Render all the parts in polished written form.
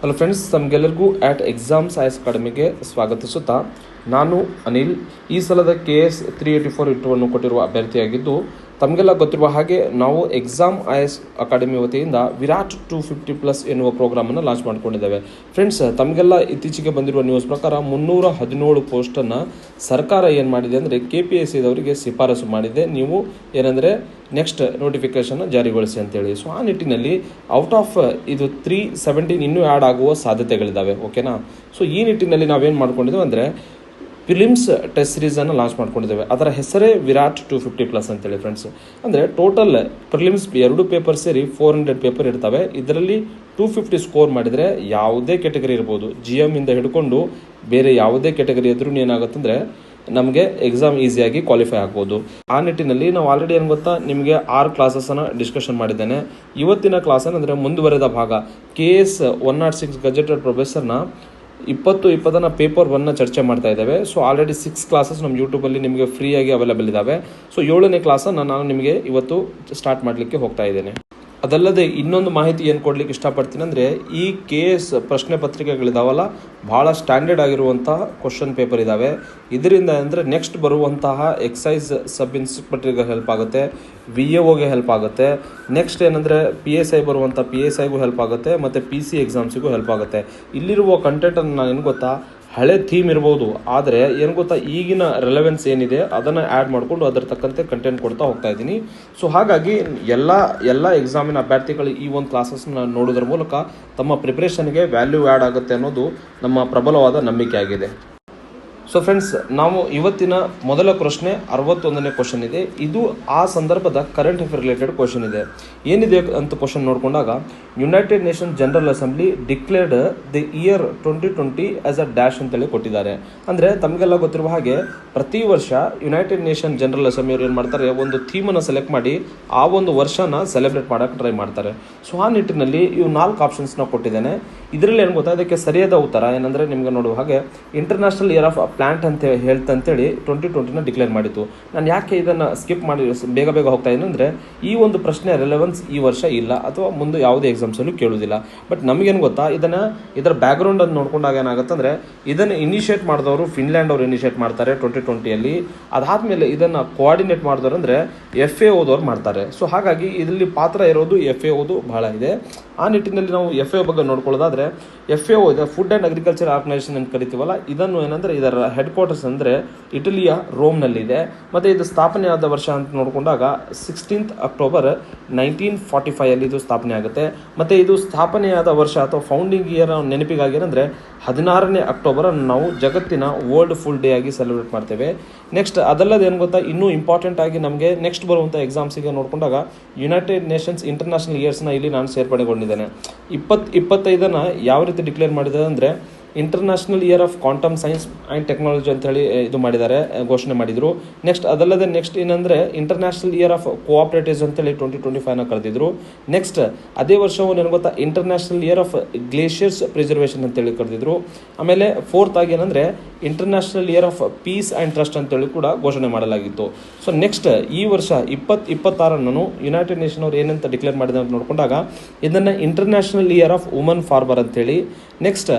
Hello friends, ತಮಗೆಲ್ಲರಿಗೂ exams IS ಅಕಾಡೆಮಿಗೆ ಸ್ವಾಗತಿಸುತ್ತಾ ನಾನು ಅನಿಲ್. ಈ ಸಲದ KS 384 ಇಂಟರ್ವ್ಯೂವನ್ನು ಕೊಟ್ಟಿರುವ ಅಭ್ಯರ್ಥಿಯಾಗಿದ್ದು, ತಮಗೆಲ್ಲ ಗೊತ್ತಿರುವ ಹಾಗೆ ನಾವು ಎಕ್ಸಾಮ್ ಐಎಸ್ ಅಕಾಡೆಮಿ ವತಿಯಿಂದ ವಿರಾಟ್ 250+ ಎನ್ನುವ ಪ್ರೋಗ್ರಾಮನ್ನು ಲಾಂಚ್ ಮಾಡಿಕೊಂಡಿದ್ದೇವೆ. ಫ್ರೆಂಡ್ಸ್, ತಮಗೆಲ್ಲ ಇತ್ತೀಚೆಗೆ ಬಂದಿರುವ ನ್ಯೂಸ್ ಪ್ರಕಾರ 317 ಪೋಸ್ಟನ್ನು ಸರ್ಕಾರ ಏನು ಮಾಡಿದೆ ಅಂದರೆ KPSCದವರಿಗೆ ಶಿಫಾರಸು ಮಾಡಿದೆ. ನೀವು ಏನಂದರೆ ನೆಕ್ಸ್ಟ್ ನೋಟಿಫಿಕೇಶನ್ ಜಾರಿಗೊಳಿಸಿ ಅಂತೇಳಿ. ಸೊ ಆ ನಿಟ್ಟಿನಲ್ಲಿ ಔಟ್ ಆಫ್ ಇದು 317 ಇನ್ನೂ ಆ್ಯಡ್ ಆಗುವ ಸಾಧ್ಯತೆಗಳಿದ್ದಾವೆ. ಓಕೆನಾ? ಸೊ ಈ ನಿಟ್ಟಿನಲ್ಲಿ ನಾವೇನು ಮಾಡ್ಕೊಂಡಿದ್ದೇವೆ ಅಂದರೆ ಫಿಲಿಮ್ಸ್ ಟೆಸ್ಟ್ ಸೀರೀಸನ್ನು ಲಾಂಚ್ ಮಾಡ್ಕೊಂಡಿದ್ದೇವೆ. ಅದರ ಹೆಸರೇ ವಿರಾಟ್ 250+ ಅಂತೇಳಿ. ಫ್ರೆಂಡ್ಸ್, ಅಂದರೆ ಟೋಟಲ್ ಪ್ರಿಲಿಮ್ಸ್ 2 ಪೇಪರ್ ಸೇರಿ 400 ಪೇಪರ್ ಇರ್ತವೆ. ಇದರಲ್ಲಿ 250 ಸ್ಕೋರ್ ಮಾಡಿದರೆ ಯಾವುದೇ ಕೆಟಗರಿ ಇರ್ಬೋದು, GM ಇಂದ ಹಿಡ್ಕೊಂಡು ಬೇರೆ ಯಾವುದೇ ಕೆಟಗರಿ ಇದ್ರೂ ಏನಾಗುತ್ತಂದರೆ ನಮಗೆ ಎಕ್ಸಾಮ್ ಈಸಿಯಾಗಿ ಕ್ವಾಲಿಫೈ ಆಗ್ಬೋದು. ಆ ನಿಟ್ಟಿನಲ್ಲಿ ನಾವು ಆಲ್ರೆಡಿ ಏನು ಗೊತ್ತಾ, ನಿಮಗೆ 6 ಕ್ಲಾಸಸ್ಸನ್ನು ಡಿಸ್ಕಷನ್ ಮಾಡಿದ್ದೇನೆ. ಇವತ್ತಿನ ಕ್ಲಾಸನ್ನು ಅಂದರೆ ಮುಂದುವರೆದ ಭಾಗ KS 106 ಗೆಜೆಟೆಡ್ ಪ್ರೊಫೆಸರ್ನ 2020 ಪೇಪರ್ 1ನ ಚರ್ಚೆ ಮಾಡ್ತಾ ಇದ್ದೇವೆ. ಸೊ ಆಲ್ರೆಡಿ 6 ಕ್ಲಾಸಸ್ ನಮ್ಮ ಯೂಟ್ಯೂಬಲ್ಲಿ ನಿಮಗೆ ಫ್ರೀಯಾಗಿ ಅವೈಲೇಬಲ್ ಇದ್ದಾವೆ. ಸೊ 7ನೇ ಕ್ಲಾಸನ್ನು ನಾನು ನಿಮಗೆ ಇವತ್ತು ಸ್ಟಾರ್ಟ್ ಮಾಡಲಿಕ್ಕೆ ಹೋಗ್ತಾ ಇದ್ದೇನೆ. ಅದಲ್ಲದೆ ಇನ್ನೊಂದು ಮಾಹಿತಿ ಏನು ಕೊಡಲಿಕ್ಕೆ ಇಷ್ಟಪಡ್ತೀನಿ ಅಂದರೆ, ಈ KS ಪ್ರಶ್ನೆ ಪತ್ರಿಕೆಗಳಿದಾವಲ್ಲ, ಭಾಳ ಸ್ಟ್ಯಾಂಡರ್ಡ್ ಆಗಿರುವಂತಹ ಕ್ವಶನ್ ಪೇಪರ್ ಇದ್ದಾವೆ. ಇದರಿಂದ ಅಂದರೆ ನೆಕ್ಸ್ಟ್ ಬರುವಂತಹ ಎಕ್ಸೈಸ್ ಸಬ್ ಇನ್ಸ್ಪೆಕ್ಟರ್ಗೆ ಹೆಲ್ಪ್ ಆಗುತ್ತೆ, VAOಗೆ ಹೆಲ್ಪ್ ಆಗುತ್ತೆ. ನೆಕ್ಸ್ಟ್ ಏನಂದರೆ PSI ಬರುವಂಥ PSIಗೂ ಹೆಲ್ಪ್ ಆಗುತ್ತೆ, ಮತ್ತು PC ಎಕ್ಸಾಮ್ಸಿಗೂ ಹೆಲ್ಪ್ ಆಗುತ್ತೆ. ಇಲ್ಲಿರುವ ಕಂಟೆಂಟನ್ನು ನಾನು ಏನು ಗೊತ್ತಾ, ಹಳೆ ಥೀಮ್ ಇರ್ಬೋದು, ಆದರೆ ಏನು ಗೊತ್ತಾ, ಈಗಿನ ರೆಲೆವೆನ್ಸ್ ಏನಿದೆ ಅದನ್ನು ಆ್ಯಡ್ ಮಾಡಿಕೊಂಡು ಅದರ ತಕ್ಕಂತೆ ಕಂಟೆಂಟ್ ಕೊಡ್ತಾ ಹೋಗ್ತಾ ಇದ್ದೀನಿ. ಸೊ ಹಾಗಾಗಿ ಎಲ್ಲ ಎಕ್ಸಾಮಿನ ಅಭ್ಯರ್ಥಿಗಳು ಈ ಒಂದು ಕ್ಲಾಸಸ್ನ ನೋಡೋದ್ರ ಮೂಲಕ ತಮ್ಮ ಪ್ರಿಪ್ರೇಷನ್ಗೆ ವ್ಯಾಲ್ಯೂ ಆ್ಯಡ್ ಆಗುತ್ತೆ ಅನ್ನೋದು ನಮ್ಮ ಪ್ರಬಲವಾದ ನಂಬಿಕೆ ಆಗಿದೆ. ಸೊ ಫ್ರೆಂಡ್ಸ್, ನಾವು ಇವತ್ತಿನ ಮೊದಲ ಪ್ರಶ್ನೆ 61ನೇ ಕ್ವಶನ್ ಇದೆ. ಇದು ಆ ಸಂದರ್ಭದ ಕರೆಂಟ್ ಅಫೇರ್ ರಿಲೇಟೆಡ್ ಕ್ವಶನ್ ಇದೆ. ಏನಿದೆ ಅಂತ ಕ್ವಶನ್ ನೋಡಿಕೊಂಡಾಗ, United Nation General Assembly declared the year 2020 as a dash ಅಂತೇಳಿ ಕೊಟ್ಟಿದ್ದಾರೆ. ಅಂದರೆ ತಮಗೆಲ್ಲ ಗೊತ್ತಿರುವ ಹಾಗೆ ಪ್ರತಿ ವರ್ಷ ಯುನೈಟೆಡ್ ನೇಷನ್ ಜನರಲ್ ಅಸೆಂಬ್ಲಿ ಅವರು ಏನು ಮಾಡ್ತಾರೆ, ಒಂದು ಥೀಮನ್ನು ಸೆಲೆಕ್ಟ್ ಮಾಡಿ ಆ ಒಂದು ವರ್ಷನ ಸೆಲೆಬ್ರೇಟ್ ಮಾಡೋಕ್ಕೆ ಟ್ರೈ ಮಾಡ್ತಾರೆ. ಸೊ ಆ ನಿಟ್ಟಿನಲ್ಲಿ ಇವು 4 ಆಪ್ಷನ್ಸ್ನ ಕೊಟ್ಟಿದ್ದೇನೆ. ಇದರಲ್ಲಿ ಏನು ಗೊತ್ತಾ, ಇದಕ್ಕೆ ಸರಿಯಾದ ಉತ್ತರ ಏನಂದರೆ ನಿಮಗೆ ನೋಡುವ ಹಾಗೆ ಇಂಟರ್ನ್ಯಾಷನಲ್ ಇಯರ್ ಆಫ್ ಪ್ಲಾಂಟ್ ಅಂತ ಅಂತೇಳಿ 2020ನ ಡಿಕ್ಲೇರ್ ಮಾಡಿತ್ತು. ನಾನು ಯಾಕೆ ಇದನ್ನು ಸ್ಕಿಪ್ ಮಾಡಿ ಬೇಗ ಹೋಗ್ತಾ ಇದ್ದೀನಿ ಅಂದರೆ, ಈ ಒಂದು ಪ್ರಶ್ನೆ ರೆಲೆವೆನ್ಸ್ ಈ ವರ್ಷ ಇಲ್ಲ ಅಥವಾ ಮುಂದೆ ಯಾವುದೇ ಎಕ್ಸಾಮ್ಸಲ್ಲೂ ಕೇಳೋದಿಲ್ಲ. ಬಟ್ ನಮಗೇನು ಗೊತ್ತಾ, ಇದರ ಬ್ಯಾಕ್ಗ್ರೌಂಡ್ ಅಂತ ನೋಡ್ಕೊಂಡಾಗ ಏನಾಗುತ್ತೆ ಅಂದರೆ, ಇದನ್ನು ಇನಿಷಿಯೇಟ್ ಮಾಡಿದವರು ಫಿನ್ಲ್ಯಾಂಡ್ ಅವರು ಇನಿಷಿಯೇಟ್ ಮಾಡ್ತಾರೆ 2020ಯಲ್ಲಿ. ಅದಾದಮೇಲೆ ಇದನ್ನು ಕೋಆರ್ಡಿನೇಟ್ ಮಾಡಿದವರು ಅಂದರೆ FAOದವ್ರು ಮಾಡ್ತಾರೆ. ಸೊ ಹಾಗಾಗಿ ಇದರಲ್ಲಿ ಪಾತ್ರ ಇರೋದು FAOದು ಬಹಳ ಇದೆ. ಆ ನಿಟ್ಟಿನಲ್ಲಿ ನಾವು FAO ಬಗ್ಗೆ ನೋಡ್ಕೊಳ್ಳೋದಾದರೆ, FAO ಇದೆ ಫುಡ್ ಆ್ಯಂಡ್ ಅಗ್ರಿಕಲ್ಚರ್ ಆರ್ಗನೈಸೇಷನ್ ಅಂತ ಕರಿತೀವಲ್ಲ, ಇದನ್ನು ಏನಂದರೆ ಇದರ ಹೆಡ್ ಕ್ವಾರ್ಟರ್ಸ್ ಅಂದರೆ ಇಟಲಿಯ ರೋಮ್ನಲ್ಲಿದೆ. ಮತ್ತು ಇದು ಸ್ಥಾಪನೆ ಆದ ವರ್ಷ ಅಂತ ನೋಡಿಕೊಂಡಾಗ 16 ಅಕ್ಟೋಬರ್ 1945 ಇದು ಸ್ಥಾಪನೆ ಆಗುತ್ತೆ. ಮತ್ತು ಇದು ಸ್ಥಾಪನೆಯಾದ ವರ್ಷ ಅಥವಾ ಫೌಂಡಿಂಗ್ ಇಯರ್ ನೆನಪಿಗಾಗಿ ಏನಂದರೆ 16ನೇ ಅಕ್ಟೋಬರ್ ನಾವು ಜಗತ್ತಿನ ವರ್ಲ್ಡ್ ಫುಡ್ ಡೇ ಆಗಿ ಸೆಲೆಬ್ರೇಟ್ ಮಾಡ್ತೇವೆ. ನೆಕ್ಸ್ಟ್ ಅದಲ್ಲದೆ ಏನು ಗೊತ್ತಾ, ಇನ್ನೂ ಇಂಪಾರ್ಟೆಂಟ್ ಆಗಿ ನಮಗೆ ನೆಕ್ಸ್ಟ್ ಬರುವಂಥ ಎಕ್ಸಾಮ್ಸಿಗೆ ನೋಡಿಕೊಂಡಾಗ ಯುನೈಟೆಡ್ ನೇಷನ್ಸ್ ಇಂಟರ್ನ್ಯಾಷನಲ್ ಇಯರ್ಸ್ನ ಇಲ್ಲಿ ನಾನು ಸೇರ್ಪಡೆಗೊಂಡಿದ್ದೇನೆ. 2025 ಯಾವ ರೀತಿ ಡಿಕ್ಲೇರ್ ಮಾಡಿದೆ ಅಂದರೆ, international year of quantum science and technology ಅಂತೇಳಿ ಇದು ಮಾಡಿದ್ದಾರೆ, ಘೋಷಣೆ ಮಾಡಿದರು. ನೆಕ್ಸ್ಟ್ ಅದಲ್ಲದೆ ನೆಕ್ಸ್ಟ್ ಏನಂದರೆ ಇಂಟರ್ನ್ಯಾಷನಲ್ ಇಯರ್ ಆಫ್ ಕೋಆಪ್ರೇಟಿವ್ಸ್ ಅಂತೇಳಿ 2025ನ ಕರೆದಿದ್ರು. ನೆಕ್ಸ್ಟ್ ಅದೇ ವರ್ಷವು ಏನು ಗೊತ್ತಾ, international year of glaciers preservation ಅಂತೇಳಿ ಕರೆದಿದ್ರು. ಆಮೇಲೆ 4th ಆಗಿ ಏನಂದರೆ international year of peace and trust ಅಂತೇಳಿ ಕೂಡ ಘೋಷಣೆ ಮಾಡಲಾಗಿತ್ತು. ಸೊ ನೆಕ್ಸ್ಟ್ ಈ ವರ್ಷ 2026 ಯುನೈಟೆಡ್ ನೇಷನ್ ಅವರು ಏನಂತ ಡಿಕ್ಲೇರ್ ಮಾಡಿದೆ ಅಂತ ನೋಡಿಕೊಂಡಾಗ, ಇದನ್ನು international year of woman farmer ಅಂತೇಳಿ. ನೆಕ್ಸ್ಟ್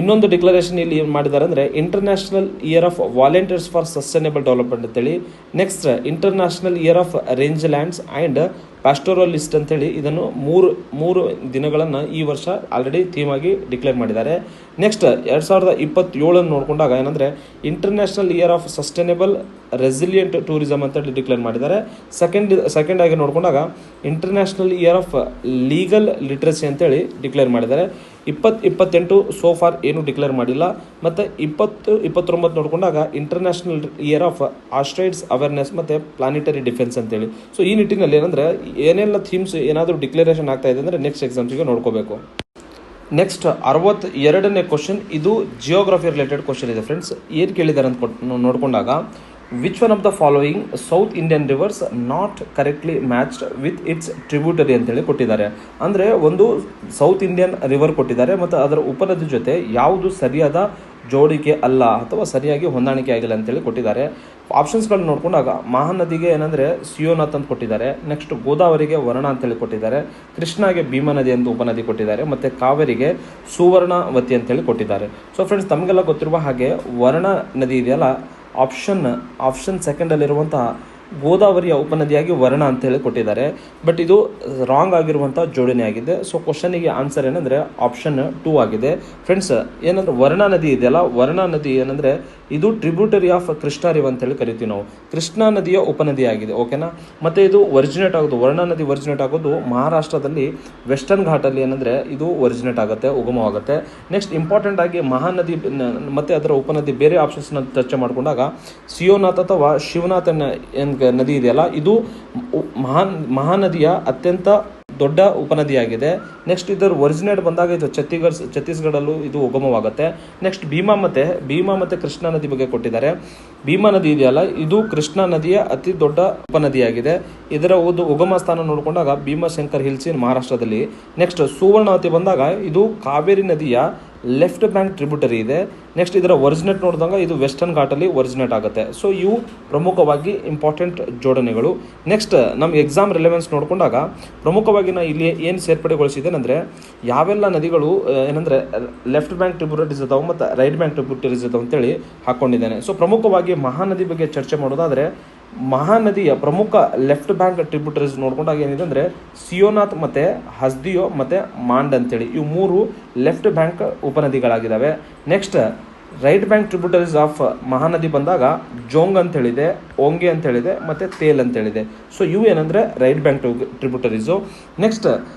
ಇನ್ನೊಂದು ಡಿಕ್ಲರೇಷನ್ ಇಲ್ಲಿ ಏನು ಮಾಡಿದ್ದಾರೆ ಅಂದರೆ international year of volunteers for sustainable development ಅಂತೇಳಿ. Next international year of range lands and pastoralist ಅಂತೇಳಿ ಇದನ್ನು ಮೂರು ದಿನಗಳನ್ನು ಈ ವರ್ಷ ಆಲ್ರೆಡಿ ಥೀಮ್ ಆಗಿ ಡಿಕ್ಲೇರ್ ಮಾಡಿದ್ದಾರೆ. ನೆಕ್ಸ್ಟ್ 2027 ನೋಡಿಕೊಂಡಾಗ ಏನಂದರೆ international year of sustainable resilient tourism ಅಂತೇಳಿ ಡಿಕ್ಲೇರ್ ಮಾಡಿದ್ದಾರೆ. ಸೆಕೆಂಡ್ ಆಗಿ ನೋಡಿಕೊಂಡಾಗ international year of legal literacy ಅಂತೇಳಿ ಡಿಕ್ಲೇರ್ ಮಾಡಿದ್ದಾರೆ. 2028 ಸೋ ಫಾರ್ ಏನು ಡಿಕ್ಲೇರ್ ಮಾಡಿಲ್ಲ. ಮತ್ತು 2029 ನೋಡಿಕೊಂಡಾಗ international year of asteroids awareness ಮತ್ತು ಪ್ಲಾನಿಟರಿ ಡಿಫೆನ್ಸ್ ಅಂತೇಳಿ. ಸೊ ಈ ನಿಟ್ಟಿನಲ್ಲಿ ಏನಂದರೆ ಏನೆಲ್ಲ ಥೀಮ್ಸ್ ಏನಾದರೂ ಡಿಕ್ಲರೇಷನ್ ಆಗ್ತಾ ಇದೆ ಅಂದರೆ ನೆಕ್ಸ್ಟ್ ಎಕ್ಸಾಮ್ಸಿಗೆ ನೋಡ್ಕೋಬೇಕು. ನೆಕ್ಸ್ಟ್ 62ನೇ ಕ್ವಶನ್, ಇದು ಜಿಯೋಗ್ರಫಿ ರಿಲೇಟೆಡ್ ಕ್ವಶನ್ ಇದೆ. ಫ್ರೆಂಡ್ಸ್, ಏನು ಕೇಳಿದ್ದಾರೆ ಅಂತ ನೋಡಿಕೊಂಡಾಗ, which one of the following South Indian rivers not correctly matched with its tributary ಅಂತೇಳಿ ಕೊಟ್ಟಿದ್ದಾರೆ. ಅಂದರೆ ಒಂದು ಸೌತ್ ಇಂಡಿಯನ್ ರಿವರ್ ಕೊಟ್ಟಿದ್ದಾರೆ ಮತ್ತು ಅದರ ಉಪನದಿ ಜೊತೆ ಯಾವುದು ಸರಿಯಾದ ಜೋಡಿಕೆ ಅಲ್ಲ ಅಥವಾ ಸರಿಯಾಗಿ ಹೊಂದಾಣಿಕೆ ಆಗಿಲ್ಲ ಅಂತೇಳಿ ಕೊಟ್ಟಿದ್ದಾರೆ. ಆಪ್ಷನ್ಸ್ಗಳನ್ನ ನೋಡ್ಕೊಂಡಾಗ ಮಹಾನದಿಗೆ ಏನಂದರೆ ಸಿಯೋನಾಥ್ ಅಂತ ಕೊಟ್ಟಿದ್ದಾರೆ. ನೆಕ್ಸ್ಟ್ ಗೋದಾವರಿಗೆ ವರ್ಣ ಅಂತೇಳಿ ಕೊಟ್ಟಿದ್ದಾರೆ. ಕೃಷ್ಣಾಗೆ ಭೀಮಾ ನದಿ ಅಂತ ಉಪನದಿ ಕೊಟ್ಟಿದ್ದಾರೆ. ಮತ್ತು ಕಾವೇರಿಗೆ ಸುವರ್ಣವತಿ ಅಂತೇಳಿ ಕೊಟ್ಟಿದ್ದಾರೆ. ಸೊ ಫ್ರೆಂಡ್ಸ್, ತಮಗೆಲ್ಲ ಗೊತ್ತಿರುವ ಹಾಗೆ ವರ್ಣ ನದಿ ಇದೆಯಲ್ಲ, ಆಪ್ಷನ್ ಸೆಕೆಂಡಲ್ಲಿರುವಂತಹ ಗೋದಾವರಿಯ ಉಪನದಿಯಾಗಿ ವರ್ಣ ಅಂತೇಳಿ ಕೊಟ್ಟಿದ್ದಾರೆ. ಬಟ್ ಇದು ರಾಂಗ್ ಆಗಿರುವಂಥ ಜೋಡಣೆ ಆಗಿದೆ. ಸೊ ಕ್ವಶನಿಗೆ ಆನ್ಸರ್ ಏನಂದರೆ ಆಪ್ಷನ್ 2 ಆಗಿದೆ. ಫ್ರೆಂಡ್ಸ್, ಏನಂದ್ರೆ ವರ್ಣ ನದಿ ಇದೆಯಲ್ಲ, ವರ್ಣ ನದಿ ಏನಂದರೆ ಇದು ಟ್ರಿಬ್ಯೂಟರಿ ಆಫ್ ಕೃಷ್ಣಾ ರಿವ್ ಅಂತೇಳಿ ಕರಿತೀವಿ ನಾವು. ಕೃಷ್ಣಾ ನದಿಯ ಉಪನದಿ ಆಗಿದೆ. ಓಕೆನಾ. ಮತ್ತು ಇದು ಒರಿಜಿನೇಟ್ ಆಗೋದು, ವರ್ಣ ನದಿ ಒರಿಜಿನೇಟ್ ಆಗೋದು ಮಹಾರಾಷ್ಟ್ರದಲ್ಲಿ ವೆಸ್ಟರ್ನ್ ಘಾಟಲ್ಲಿ ಏನಂದರೆ ಇದು ಒರಿಜಿನೇಟ್ ಆಗುತ್ತೆ, ಉಗಮವಾಗುತ್ತೆ. ನೆಕ್ಸ್ಟ್ ಇಂಪಾರ್ಟೆಂಟ್ ಆಗಿ ಮಹಾನದಿ ಮತ್ತು ಅದರ ಉಪನದಿ ಬೇರೆ ಆಪ್ಷನ್ಸ್ನ ಚರ್ಚೆ ಮಾಡಿಕೊಂಡಾಗ ಸಿಯೋನಾಥ್ ಅಥವಾ ಶಿವನಾಥ್ ನದಿ ಇದೆಯಲ್ಲ, ಇದು ಮಹಾನದಿಯ ಅತ್ಯಂತ ದೊಡ್ಡ ಉಪನದಿಯಾಗಿದೆ. ನೆಕ್ಸ್ಟ್ ಇದರ ಒರಿಜಿನೇಟ್ ಬಂದಾಗ ಇದು ಛತ್ತೀಸ್ಗಢಲ್ಲೂ ಇದು ಉಗಮವಾಗುತ್ತೆ. ನೆಕ್ಸ್ಟ್ ಭೀಮಾ ಮತ್ತು ಕೃಷ್ಣಾ ನದಿ ಬಗ್ಗೆ ಕೊಟ್ಟಿದ್ದಾರೆ. ಭೀಮಾ ನದಿ ಇದೆಯಲ್ಲ, ಇದು ಕೃಷ್ಣಾ ನದಿಯ ಅತಿ ದೊಡ್ಡ ಉಪನದಿಯಾಗಿದೆ. ಇದರ ಉಗಮ ಸ್ಥಾನ ನೋಡಿಕೊಂಡಾಗ ಭೀಮಾಶಂಕರ್ ಹಿಲ್ಸ್ ಇನ್ ಮಹಾರಾಷ್ಟ್ರದಲ್ಲಿ. ನೆಕ್ಸ್ಟ್ ಸುವರ್ಣವತಿ ಬಂದಾಗ ಇದು ಕಾವೇರಿ ನದಿಯ ಲೆಫ್ಟ್ ಬ್ಯಾಂಕ್ ಟ್ರಿಬ್ಯೂಟರಿ ಇದೆ. ನೆಕ್ಸ್ಟ್ ಇದರ ಒರಿಜಿನೇಟ್ ನೋಡಿದಾಗ ಇದು ವೆಸ್ಟರ್ನ್ ಘಾಟಲ್ಲಿ ಒರಿಜಿನೇಟ್ ಆಗುತ್ತೆ. ಸೊ ಇವು ಪ್ರಮುಖವಾಗಿ ಇಂಪಾರ್ಟೆಂಟ್ ಜೋಡಣೆಗಳು. ನೆಕ್ಸ್ಟ್ ನಮ್ಮ ಎಕ್ಸಾಮ್ ರಿಲೆವೆನ್ಸ್ ನೋಡಿಕೊಂಡಾಗ ಪ್ರಮುಖವಾಗಿ ನಾನು ಇಲ್ಲಿ ಏನು ಸೇರ್ಪಡೆಗೊಳಿಸಿದ್ದೇನೆ ಅಂದರೆ ಯಾವೆಲ್ಲ ನದಿಗಳು ಏನಂದರೆ ಲೆಫ್ಟ್ ಬ್ಯಾಂಕ್ ಟ್ರಿಬ್ಯೂಟರೀಸ್ ಇದಾವೆ ಮತ್ತು ರೈಟ್ ಬ್ಯಾಂಕ್ ಟ್ರಿಬ್ಯೂಟರೀಸ್ ಇದಾವೆ ಅಂತೇಳಿ ಹಾಕ್ಕೊಂಡಿದ್ದೇನೆ. ಸೊ ಪ್ರಮುಖವಾಗಿ ಮಹಾನದಿ ಬಗ್ಗೆ ಚರ್ಚೆ ಮಾಡೋದಾದರೆ ಮಹಾನದಿಯ ಪ್ರಮುಖ ಲೆಫ್ಟ್ ಬ್ಯಾಂಕ್ ಟ್ರಿಬ್ಯೂಟರೀಸ್ ನೋಡ್ಕೊಂಡಾಗ ಏನಿದೆ ಅಂದರೆ ಸಿಯೋನಾಥ್ ಮತ್ತು ಹಸ್ದಿಯೋ ಮತ್ತು ಮಾಂಡ್ ಅಂತೇಳಿ ಇವು 3 ಲೆಫ್ಟ್ ಬ್ಯಾಂಕ್ ಉಪನದಿಗಳಾಗಿದ್ದಾವೆ. Next right bank tributaries of Mahanadi ಬಂದಾಗ ಜೋಂಗ್ ಅಂತೇಳಿದೆ, ಓಂಗೆ ಅಂತೇಳಿದೆ ಮತ್ತು ತೇಲ್ ಅಂತೇಳಿದೆ. ಸೊ ಇವು ಏನಂದರೆ ರೈಟ್ ಬ್ಯಾಂಕ್ ಟ್ರಿಬ್ಯೂಟರೀಸು. ನೆಕ್ಸ್ಟ್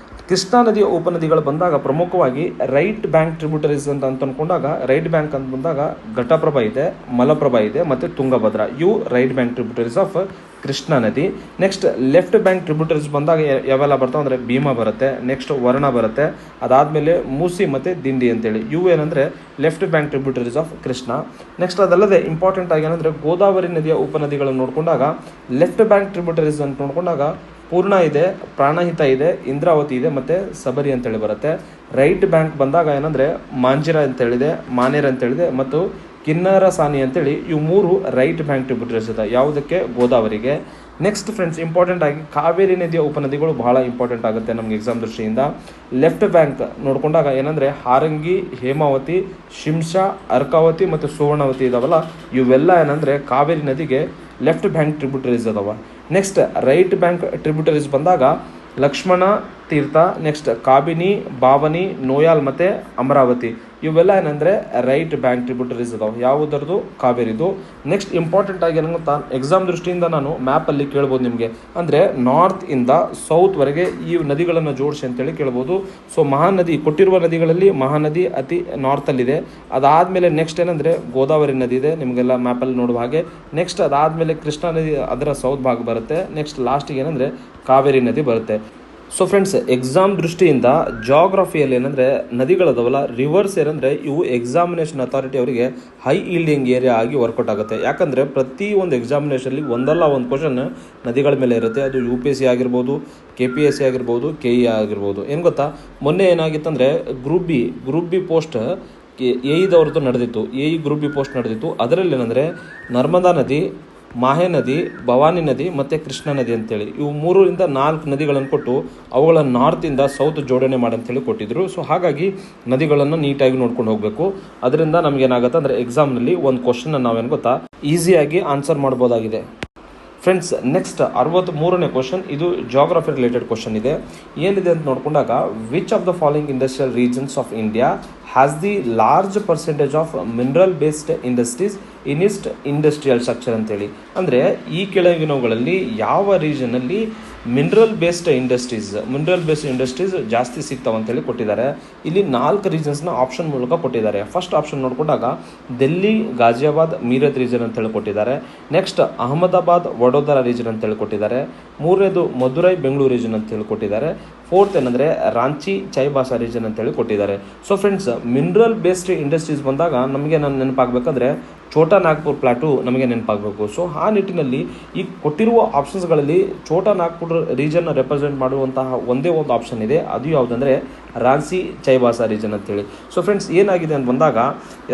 ಕೃಷ್ಣಾ ನದಿಯ ಉಪನದಿಗಳು ಬಂದಾಗ ಪ್ರಮುಖವಾಗಿ ರೈಟ್ ಬ್ಯಾಂಕ್ ಟ್ರಿಬ್ಯೂಟರೀಸ್ ಅಂತ ಅಂದ್ಕೊಂಡಾಗ ರೈಟ್ ಬ್ಯಾಂಕ್ ಅಂತ ಬಂದಾಗ ಘಟಪ್ರಭಾ ಇದೆ, ಮಲಪ್ರಭಾ ಇದೆ ಮತ್ತು ತುಂಗಭದ್ರಾ. ಇವು right bank tributaries of Krishna ನದಿ. ನೆಕ್ಸ್ಟ್ ಲೆಫ್ಟ್ ಬ್ಯಾಂಕ್ ಟ್ರಿಬ್ಯೂಟರೀಸ್ ಬಂದಾಗ ಯಾವೆಲ್ಲ ಬರ್ತಾವೆ ಅಂದರೆ ಭೀಮಾ ಬರುತ್ತೆ, ನೆಕ್ಸ್ಟ್ ವರ್ಣ ಬರುತ್ತೆ, ಅದಾದಮೇಲೆ ಮೂಸಿ ಮತ್ತು ದಿಂಡಿ ಅಂತೇಳಿ ಇವು ಏನಂದರೆ left bank tributaries of Krishna. Next ಅದಲ್ಲದೆ ಇಂಪಾರ್ಟೆಂಟ್ ಆಗಿ ಏನಂದರೆ ಗೋದಾವರಿ ನದಿಯ ಉಪನದಿಗಳನ್ನು ನೋಡಿಕೊಂಡಾಗ ಲೆಫ್ಟ್ ಬ್ಯಾಂಕ್ ಟ್ರಿಬ್ಯೂಟರೀಸ್ ಅಂತ ನೋಡಿಕೊಂಡಾಗ ಪೂರ್ಣ ಇದೆ, ಪ್ರಾಣಹಿತ ಇದೆ, ಇಂದ್ರಾವತಿ ಇದೆ ಮತ್ತು ಸಬರಿ ಅಂತೇಳಿ ಬರುತ್ತೆ. ರೈಟ್ ಬ್ಯಾಂಕ್ ಬಂದಾಗ ಏನಂದರೆ ಮಾಂಜಿರಾ ಅಂತೇಳಿದೆ, ಮಾನೇರ್ ಅಂತೇಳಿದೆ ಮತ್ತು ಕಿನ್ನರ ಸಾನಿ ಅಂತೇಳಿ ಇವು 3 ರೈಟ್ ಬ್ಯಾಂಕ್ ಟ್ರಿಬ್ಯೂಟರೀಸ್ ಇದೆ. ಯಾವುದಕ್ಕೆ? ಗೋದಾವರಿಗೆ. ನೆಕ್ಸ್ಟ್ ಫ್ರೆಂಡ್ಸ್, ಇಂಪಾರ್ಟೆಂಟ್ ಆಗಿ ಕಾವೇರಿ ನದಿಯ ಉಪನದಿಗಳು ಬಹಳ ಇಂಪಾರ್ಟೆಂಟ್ ಆಗುತ್ತೆ ನಮಗೆ ಎಕ್ಸಾಮ್ ದೃಷ್ಟಿಯಿಂದ. ಲೆಫ್ಟ್ ಬ್ಯಾಂಕ್ ನೋಡ್ಕೊಂಡಾಗ ಏನಂದರೆ ಹಾರಂಗಿ, ಹೇಮಾವತಿ, ಶಿಂಷಾ, ಅರ್ಕಾವತಿ ಮತ್ತು ಸುವರ್ಣವತಿ ಇದಾವಲ್ಲ, ಇವೆಲ್ಲ ಏನಂದರೆ ಕಾವೇರಿ ನದಿಗೆ ಲೆಫ್ಟ್ ಬ್ಯಾಂಕ್ ಟ್ರಿಬ್ಯೂಟರೀಸ್ ಅದಾವ. ನೆಕ್ಸ್ಟ್ ರೈಟ್ ಬ್ಯಾಂಕ್ ಟ್ರಿಬ್ಯೂಟರೀಸ್ ಬಂದಾಗ ಲಕ್ಷ್ಮಣ ತೀರ್ಥ, ನೆಕ್ಸ್ಟ್ ಕಾಬಿನಿ, ಬಾವನಿ, ನೋಯಾಲ್ ಮತ್ತು ಅಮರಾವತಿ ಇವೆಲ್ಲ ಏನಂದರೆ ರೈಟ್ ಬ್ಯಾಂಕ್ ಟ್ರಿಬ್ಯೂಟರೀಸ್ ಅದಾವೆ. ಯಾವುದರದು? ಕಾವೇರಿದು. ನೆಕ್ಸ್ಟ್ ಇಂಪಾರ್ಟೆಂಟ್ ಆಗಿ ಏನು ಗೊತ್ತಾ, ಎಕ್ಸಾಮ್ ದೃಷ್ಟಿಯಿಂದ ನಾನು ಮ್ಯಾಪಲ್ಲಿ ಕೇಳ್ಬೋದು ನಿಮಗೆ, ಅಂದರೆ ನಾರ್ತ್ ಇಂದ ಸೌತ್ವರೆಗೆ ಈ ನದಿಗಳನ್ನು ಜೋಡಿಸಿ ಅಂತೇಳಿ ಕೇಳ್ಬೋದು. ಸೊ ಮಹಾನದಿ ಕೊಟ್ಟಿರುವ ನದಿಗಳಲ್ಲಿ ಮಹಾನದಿ ಅತಿ ನಾರ್ತಲ್ಲಿದೆ. ಅದಾದಮೇಲೆ ನೆಕ್ಸ್ಟ್ ಏನಂದರೆ ಗೋದಾವರಿ ನದಿ ಇದೆ, ನಿಮಗೆಲ್ಲ ಮ್ಯಾಪಲ್ಲಿ ನೋಡುವ ಹಾಗೆ. ನೆಕ್ಸ್ಟ್ ಅದಾದಮೇಲೆ ಕೃಷ್ಣಾ ನದಿ ಅದರ ಸೌತ್ ಭಾಗ ಬರುತ್ತೆ. ನೆಕ್ಸ್ಟ್ ಲಾಸ್ಟಿಗೆ ಏನಂದರೆ ಕಾವೇರಿ ನದಿ ಬರುತ್ತೆ. ಸೊ ಫ್ರೆಂಡ್ಸ್, ಎಕ್ಸಾಮ್ ದೃಷ್ಟಿಯಿಂದ ಜಾಗ್ರಫಿಯಲ್ಲಿ ಏನಂದರೆ ನದಿಗಳದವಲ್ಲ, ರಿವರ್ಸ್ ಏನಂದರೆ ಇವು ಎಕ್ಸಾಮಿನೇಷನ್ ಅಥಾರಿಟಿ ಅವರಿಗೆ ಹೈ ಈಲ್ಡಿಂಗ್ ಏರಿಯಾ ಆಗಿ ವರ್ಕೌಟ್ ಆಗುತ್ತೆ. ಯಾಕಂದರೆ ಪ್ರತಿ ಒಂದು ಎಕ್ಸಾಮಿನೇಷನಲ್ಲಿ ಒಂದಲ್ಲ ಒಂದು ಕ್ವಶನ್ ನದಿಗಳ ಮೇಲೆ ಇರುತ್ತೆ. ಅದು UPSC ಆಗಿರ್ಬೋದು, KPSC ಆಗಿರ್ಬೋದು, KE ಆಗಿರ್ಬೋದು. ಏನು ಗೊತ್ತಾ, ಮೊನ್ನೆ ಏನಾಗಿತ್ತಂದರೆ ಗ್ರೂಪ್ ಬಿ ಪೋಸ್ಟ್ AE ನಡೆದಿತ್ತು. AE ಗ್ರೂಪ್ ಬಿ ಪೋಸ್ಟ್ ನಡೆದಿತ್ತು. ಅದರಲ್ಲಿ ಏನಂದರೆ ನರ್ಮದಾ ನದಿ, ಮಾಹೆ ನದಿ, ಭವಾನಿ ನದಿ ಮತ್ತು ಕೃಷ್ಣಾ ನದಿ ಅಂತೇಳಿ ಇವು 3ರಿಂದ 4 ನದಿಗಳನ್ನು ಕೊಟ್ಟು ಅವುಗಳ ನಾರ್ತಿಂದ ಸೌತ್ ಜೋಡಣೆ ಮಾಡಂತೇಳಿ ಕೊಟ್ಟಿದ್ರು. ಸೊ ಹಾಗಾಗಿ ನದಿಗಳನ್ನು ನೀಟಾಗಿ ನೋಡ್ಕೊಂಡು ಹೋಗಬೇಕು. ಅದರಿಂದ ನಮಗೇನಾಗುತ್ತೆ ಅಂದರೆ ಎಕ್ಸಾಮ್ನಲ್ಲಿ ಒಂದು ಕ್ವಶನ್ನ ನಾವೇನು ಗೊತ್ತಾ ಈಸಿಯಾಗಿ ಆನ್ಸರ್ ಮಾಡ್ಬೋದಾಗಿದೆ. ಫ್ರೆಂಡ್ಸ್, ನೆಕ್ಸ್ಟ್ 63ನೇ ಕ್ವಶನ್, ಇದು ಜಾಗ್ರಫಿ ರಿಲೇಟೆಡ್ ಕ್ವಶನ್ ಇದೆ. ಏನಿದೆ ಅಂತ ನೋಡ್ಕೊಂಡಾಗ which of the following industrial regions of India has the large percentage of mineral based industries in ಇಸ್ಟ್ ಇಂಡಸ್ಟ್ರಿಯಲ್ ಸ್ಟ್ರಕ್ಚರ್ ಅಂತೇಳಿ. ಅಂದರೆ ಈ ಕೆಳಗಿನವುಗಳಲ್ಲಿ ಯಾವ ರೀಜನಲ್ಲಿ ಮಿನರಲ್ ಬೇಸ್ಡ್ ಇಂಡಸ್ಟ್ರೀಸ್ ಜಾಸ್ತಿ ಸಿಗ್ತಾವೆ ಅಂತೇಳಿ ಕೊಟ್ಟಿದ್ದಾರೆ. ಇಲ್ಲಿ 4 ರೀಜನ್ಸ್ನ ಆಪ್ಷನ್ ಮೂಲಕ ಕೊಟ್ಟಿದ್ದಾರೆ. ಫಸ್ಟ್ ಆಪ್ಷನ್ ನೋಡ್ಕೊಂಡಾಗ ಡೆಲ್ಲಿ, ಗಾಜಿಯಾಬಾದ್, ಮೀರತ್ ರೀಜನ್ ಅಂತೇಳಿ ಕೊಟ್ಟಿದ್ದಾರೆ. ನೆಕ್ಸ್ಟ್ ಅಹಮದಾಬಾದ್, ವಡೋದರ ರೀಜನ್ ಅಂತೇಳಿ ಕೊಟ್ಟಿದ್ದಾರೆ. 3ನೇದು ಮಧುರೈ, ಬೆಂಗಳೂರು ರೀಜನ್ ಅಂತೇಳಿ ಕೊಟ್ಟಿದ್ದಾರೆ. 4th ಏನಂದರೆ ರಾಂಚಿ, ಚೈಬಾಸಾ ರೀಜನ್ ಅಂತೇಳಿ ಕೊಟ್ಟಿದ್ದಾರೆ. So friends, mineral based industries ಬಂದಾಗ ನಮಗೆ ನೆನಪಾಗಬೇಕಂದ್ರೆ ಛೋಟಾ ನಾಗ್ಪುರ್ ಪ್ಲಾಟು ನಮಗೆ ನೆನಪಾಗಬೇಕು. ಸೊ ಆ ನಿಟ್ಟಿನಲ್ಲಿ ಈ ಕೊಟ್ಟಿರುವ ಆಪ್ಷನ್ಸ್ಗಳಲ್ಲಿ ಛೋಟಾ ನಾಗ್ಪುರ್ ರೀಜನ್ನ ರೆಪ್ರೆಸೆಂಟ್ ಮಾಡುವಂತಹ ಒಂದೇ ಒಂದು ಆಪ್ಷನ್ ಇದೆ. ಅದು ಯಾವುದಂದರೆ ರಾಂಚಿ ಚೈಬಾಸಾ ರೀಜನ್ ಅಂತೇಳಿ. ಸೊ ಫ್ರೆಂಡ್ಸ್ ಏನಾಗಿದೆ ಅಂತ ಬಂದಾಗ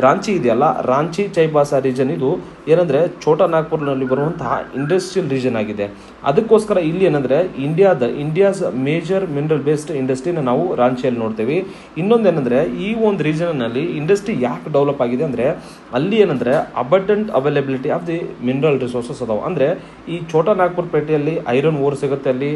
ರಾಂಚಿ ಇದೆಯಲ್ಲ, ರಾಂಚಿ ಚೈಬಾಸಾ ರೀಜನ್ ಇದು ಏನಂದರೆ ಛೋಟಾ ನಾಗ್ಪುರ್ನಲ್ಲಿ ಬರುವಂತಹ ಇಂಡಸ್ಟ್ರಿಯಲ್ ರೀಜನ್ ಆಗಿದೆ. ಅದಕ್ಕೋಸ್ಕರ ಇಲ್ಲಿ ಏನಂದರೆ ಇಂಡಿಯಾಸ್ ಮೇಜರ್ ಮಿನರಲ್ ಬೇಸ್ಡ್ ಇಂಡಸ್ಟ್ರಿನ ನಾವು ರಾಂಚಿಯಲ್ಲಿ ನೋಡ್ತೀವಿ. ಇನ್ನೊಂದೇನೆಂದರೆ ಈ ಒಂದು ರೀಜನ್ನಲ್ಲಿ ಇಂಡಸ್ಟ್ರಿ ಯಾಕೆ ಡೆವಲಪ್ ಆಗಿದೆ ಅಂದರೆ ಅಲ್ಲಿ ಏನಂದರೆ abundant availability of the mineral resources ಅದಾವೆ. ಅಂದರೆ ಈ ಛೋಟಾ ನಾಗ್ಪುರ್ ಪೇಟೆಯಲ್ಲಿ ಐರನ್ ಓರ್ ಸಿಗುತ್ತೆ, ಅಲ್ಲಿ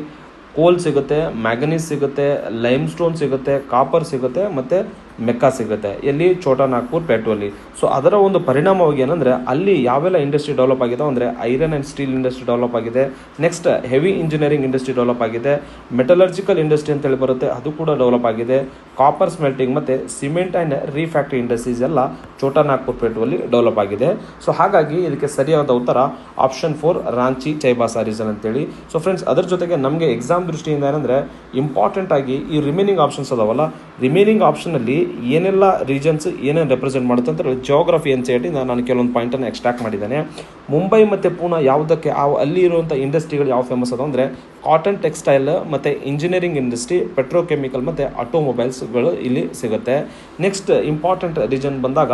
ಕೋಲ್ ಸಿಗುತ್ತೆ, ಮ್ಯಾಗನೀಸ್ ಸಿಗುತ್ತೆ, ಲೈಮ್ ಸ್ಟೋನ್ ಸಿಗುತ್ತೆ, ಕಾಪರ್ ಸಿಗುತ್ತೆ ಮತ್ತು ಮೆಕ್ಕಾ ಸಿಗುತ್ತೆ ಎಲ್ಲಿ ಛೋಟಾ ನಾಗ್ಪುರ್ ಪೇಟೆಯಲ್ಲಿ. ಸೊ ಅದರ ಒಂದು ಪರಿಣಾಮವಾಗಿ ಏನಂದರೆ ಅಲ್ಲಿ ಯಾವೆಲ್ಲ ಇಂಡಸ್ಟ್ರಿ ಡೆವಲಪ್ ಆಗಿದೆ ಅಂದರೆ iron and steel industry develop ಆಗಿದೆ, next heavy engineering industry develop ಆಗಿದೆ, ಮೆಟಲರ್ಜಿಕಲ್ ಇಂಡಸ್ಟ್ರಿ ಅಂತೇಳಿ ಬರುತ್ತೆ ಅದು ಕೂಡ ಡೆವಲಪ್ ಆಗಿದೆ, ಕಾಪರ್ ಸ್ಮೆಲ್ಟಿಂಗ್ ಮತ್ತು ಸಿಮೆಂಟ್ ಆ್ಯಂಡ್ ರೀಫ್ಯಾಕ್ಟ್ರಿ ಇಂಡಸ್ಟ್ರೀಸ್ ಎಲ್ಲ ಛೋಟಾ ನಾಗ್ಪುರ್ ಪೇಟೆಯಲ್ಲಿ ಡೆವಲಪ್ ಆಗಿದೆ. ಸೊ ಹಾಗಾಗಿ ಇದಕ್ಕೆ ಸರಿಯಾದ ಉತ್ತರ ಆಪ್ಷನ್ 4 ರಾಂಚಿ ಚೈಬಾಸಾ ರೀಜನ್ ಅಂತೇಳಿ. ಸೊ ಫ್ರೆಂಡ್ಸ್ ಅದರ ಜೊತೆಗೆ ನಮಗೆ ಎಕ್ಸಾಮ್ ದೃಷ್ಟಿಯಿಂದ ಏನಂದರೆ ಇಂಪಾರ್ಟೆಂಟ್ ಆಗಿ ಈ ರಿಮೈನಿಂಗ್ ಆಪ್ಷನ್ಸ್ ಅದಾವಲ್ಲ, ರಿಮೈನಿಂಗ್ ಆಪ್ಷನಲ್ಲಿ ಏನೆಲ್ಲ ರೀಜನ್ಸ್ ಏನೇನು ರೆಪ್ರೆಸೆಂಟ್ ಮಾಡುತ್ತೆ ಅಂತ ಹೇಳಿ ಜಿಯೋಗ್ರಫಿ NCERT ನಾನು ಕೆಲವೊಂದು ಪಾಯಿಂಟನ್ನು ಎಕ್ಸ್ಟ್ರಾಕ್ಟ್ ಮಾಡಿದ್ದೇನೆ. ಮುಂಬೈ ಮತ್ತು ಪೂನಾ ಯಾವುದಕ್ಕೆ ಅಲ್ಲಿ ಇರುವಂಥ ಇಂಡಸ್ಟ್ರಿಗಳು ಯಾವ ಫೇಮಸ್ ಅದಾವ ಅಂದರೆ ಕಾಟನ್ ಟೆಕ್ಸ್ಟೈಲ್ ಮತ್ತು ಇಂಜಿನಿಯರಿಂಗ್ ಇಂಡಸ್ಟ್ರಿ, ಪೆಟ್ರೋಕೆಮಿಕಲ್ ಮತ್ತು ಆಟೋಮೊಬೈಲ್ಸ್ಗಳು ಇಲ್ಲಿ ಸಿಗುತ್ತೆ. ನೆಕ್ಸ್ಟ್ ಇಂಪಾರ್ಟೆಂಟ್ ರೀಜನ್ ಬಂದಾಗ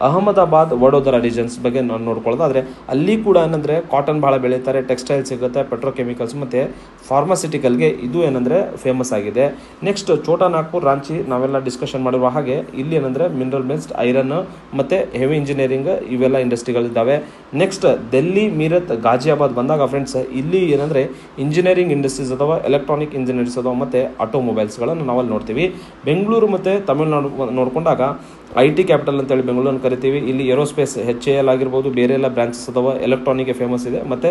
ಅಹಮದಾಬಾದ್ ವಡೋದರ ರೀಜನ್ಸ್ ಬಗ್ಗೆ ನಾನು ನೋಡ್ಕೊಳ್ಳೋದಾದರೆ ಅಲ್ಲಿ ಕೂಡ ಏನಂದರೆ ಕಾಟನ್ ಭಾಳ ಬೆಳೀತಾರೆ, ಟೆಕ್ಸ್ಟೈಲ್ ಸಿಗುತ್ತೆ, ಪೆಟ್ರೋಕೆಮಿಕಲ್ಸ್ ಮತ್ತು ಫಾರ್ಮಾಸ್ಯೂಟಿಕಲ್ಗೆ ಇದು ಏನಂದರೆ ಫೇಮಸ್ ಆಗಿದೆ. ನೆಕ್ಸ್ಟ್ ಛೋಟಾ ನಾಗ್ಪುರ್ ರಾಂಚಿ ನಾವೆಲ್ಲ ಡಿಸ್ಕಷನ್ ಮಾಡಿರುವ ಹಾಗೆ ಇಲ್ಲಿ ಏನಂದರೆ ಮಿನರಲ್ ಬೇಸ್ಡ್ ಐರನ್ ಮತ್ತು ಹೆವಿ ಇಂಜಿನಿಯರಿಂಗ್ ಇವೆಲ್ಲ ಇಂಡಸ್ಟ್ರಿಗಳಿದ್ದಾವೆ. ನೆಕ್ಸ್ಟ್ ಡೆಲ್ಲಿ, ಮೀರತ್, ಗಾಜಿಯಾಬಾದ್ ಬಂದಾಗ ಫ್ರೆಂಡ್ಸ್ ಇಲ್ಲಿ ಏನಂದರೆ ಇಂಜಿನಿಯರಿಂಗ್ ಇಂಡಸ್ಟ್ರೀಸ್ ಅದಾವ, ಎಲೆಕ್ಟ್ರಾನಿಕ್ ಇಂಜಿನಿಯರ್ಸ್ ಅದಾವ ಮತ್ತು ಆಟೋಮೊಬೈಲ್ಸ್ಗಳನ್ನು ನಾವಲ್ಲಿ ನೋಡ್ತೀವಿ. ಬೆಂಗಳೂರು ಮತ್ತು ತಮಿಳುನಾಡು ನೋಡ್ಕೊಂಡಾಗ IT ಕ್ಯಾಪಿಟಲ್ ಅಂತೇಳಿ ಬೆಂಗಳೂರನ್ನು ಕರಿತೀವಿ. ಇಲ್ಲಿ ಏರೋಸ್ಪೇಸ್ HAL ಆಗಿರ್ಬೋದು, ಬೇರೆ ಎಲ್ಲ ಬ್ರಾಂಚಸ್ ಅದಾವ, ಎಲೆಕ್ಟ್ರಾನಿಕ್ಗೆ ಫೇಮಸ್ ಇದೆ ಮತ್ತು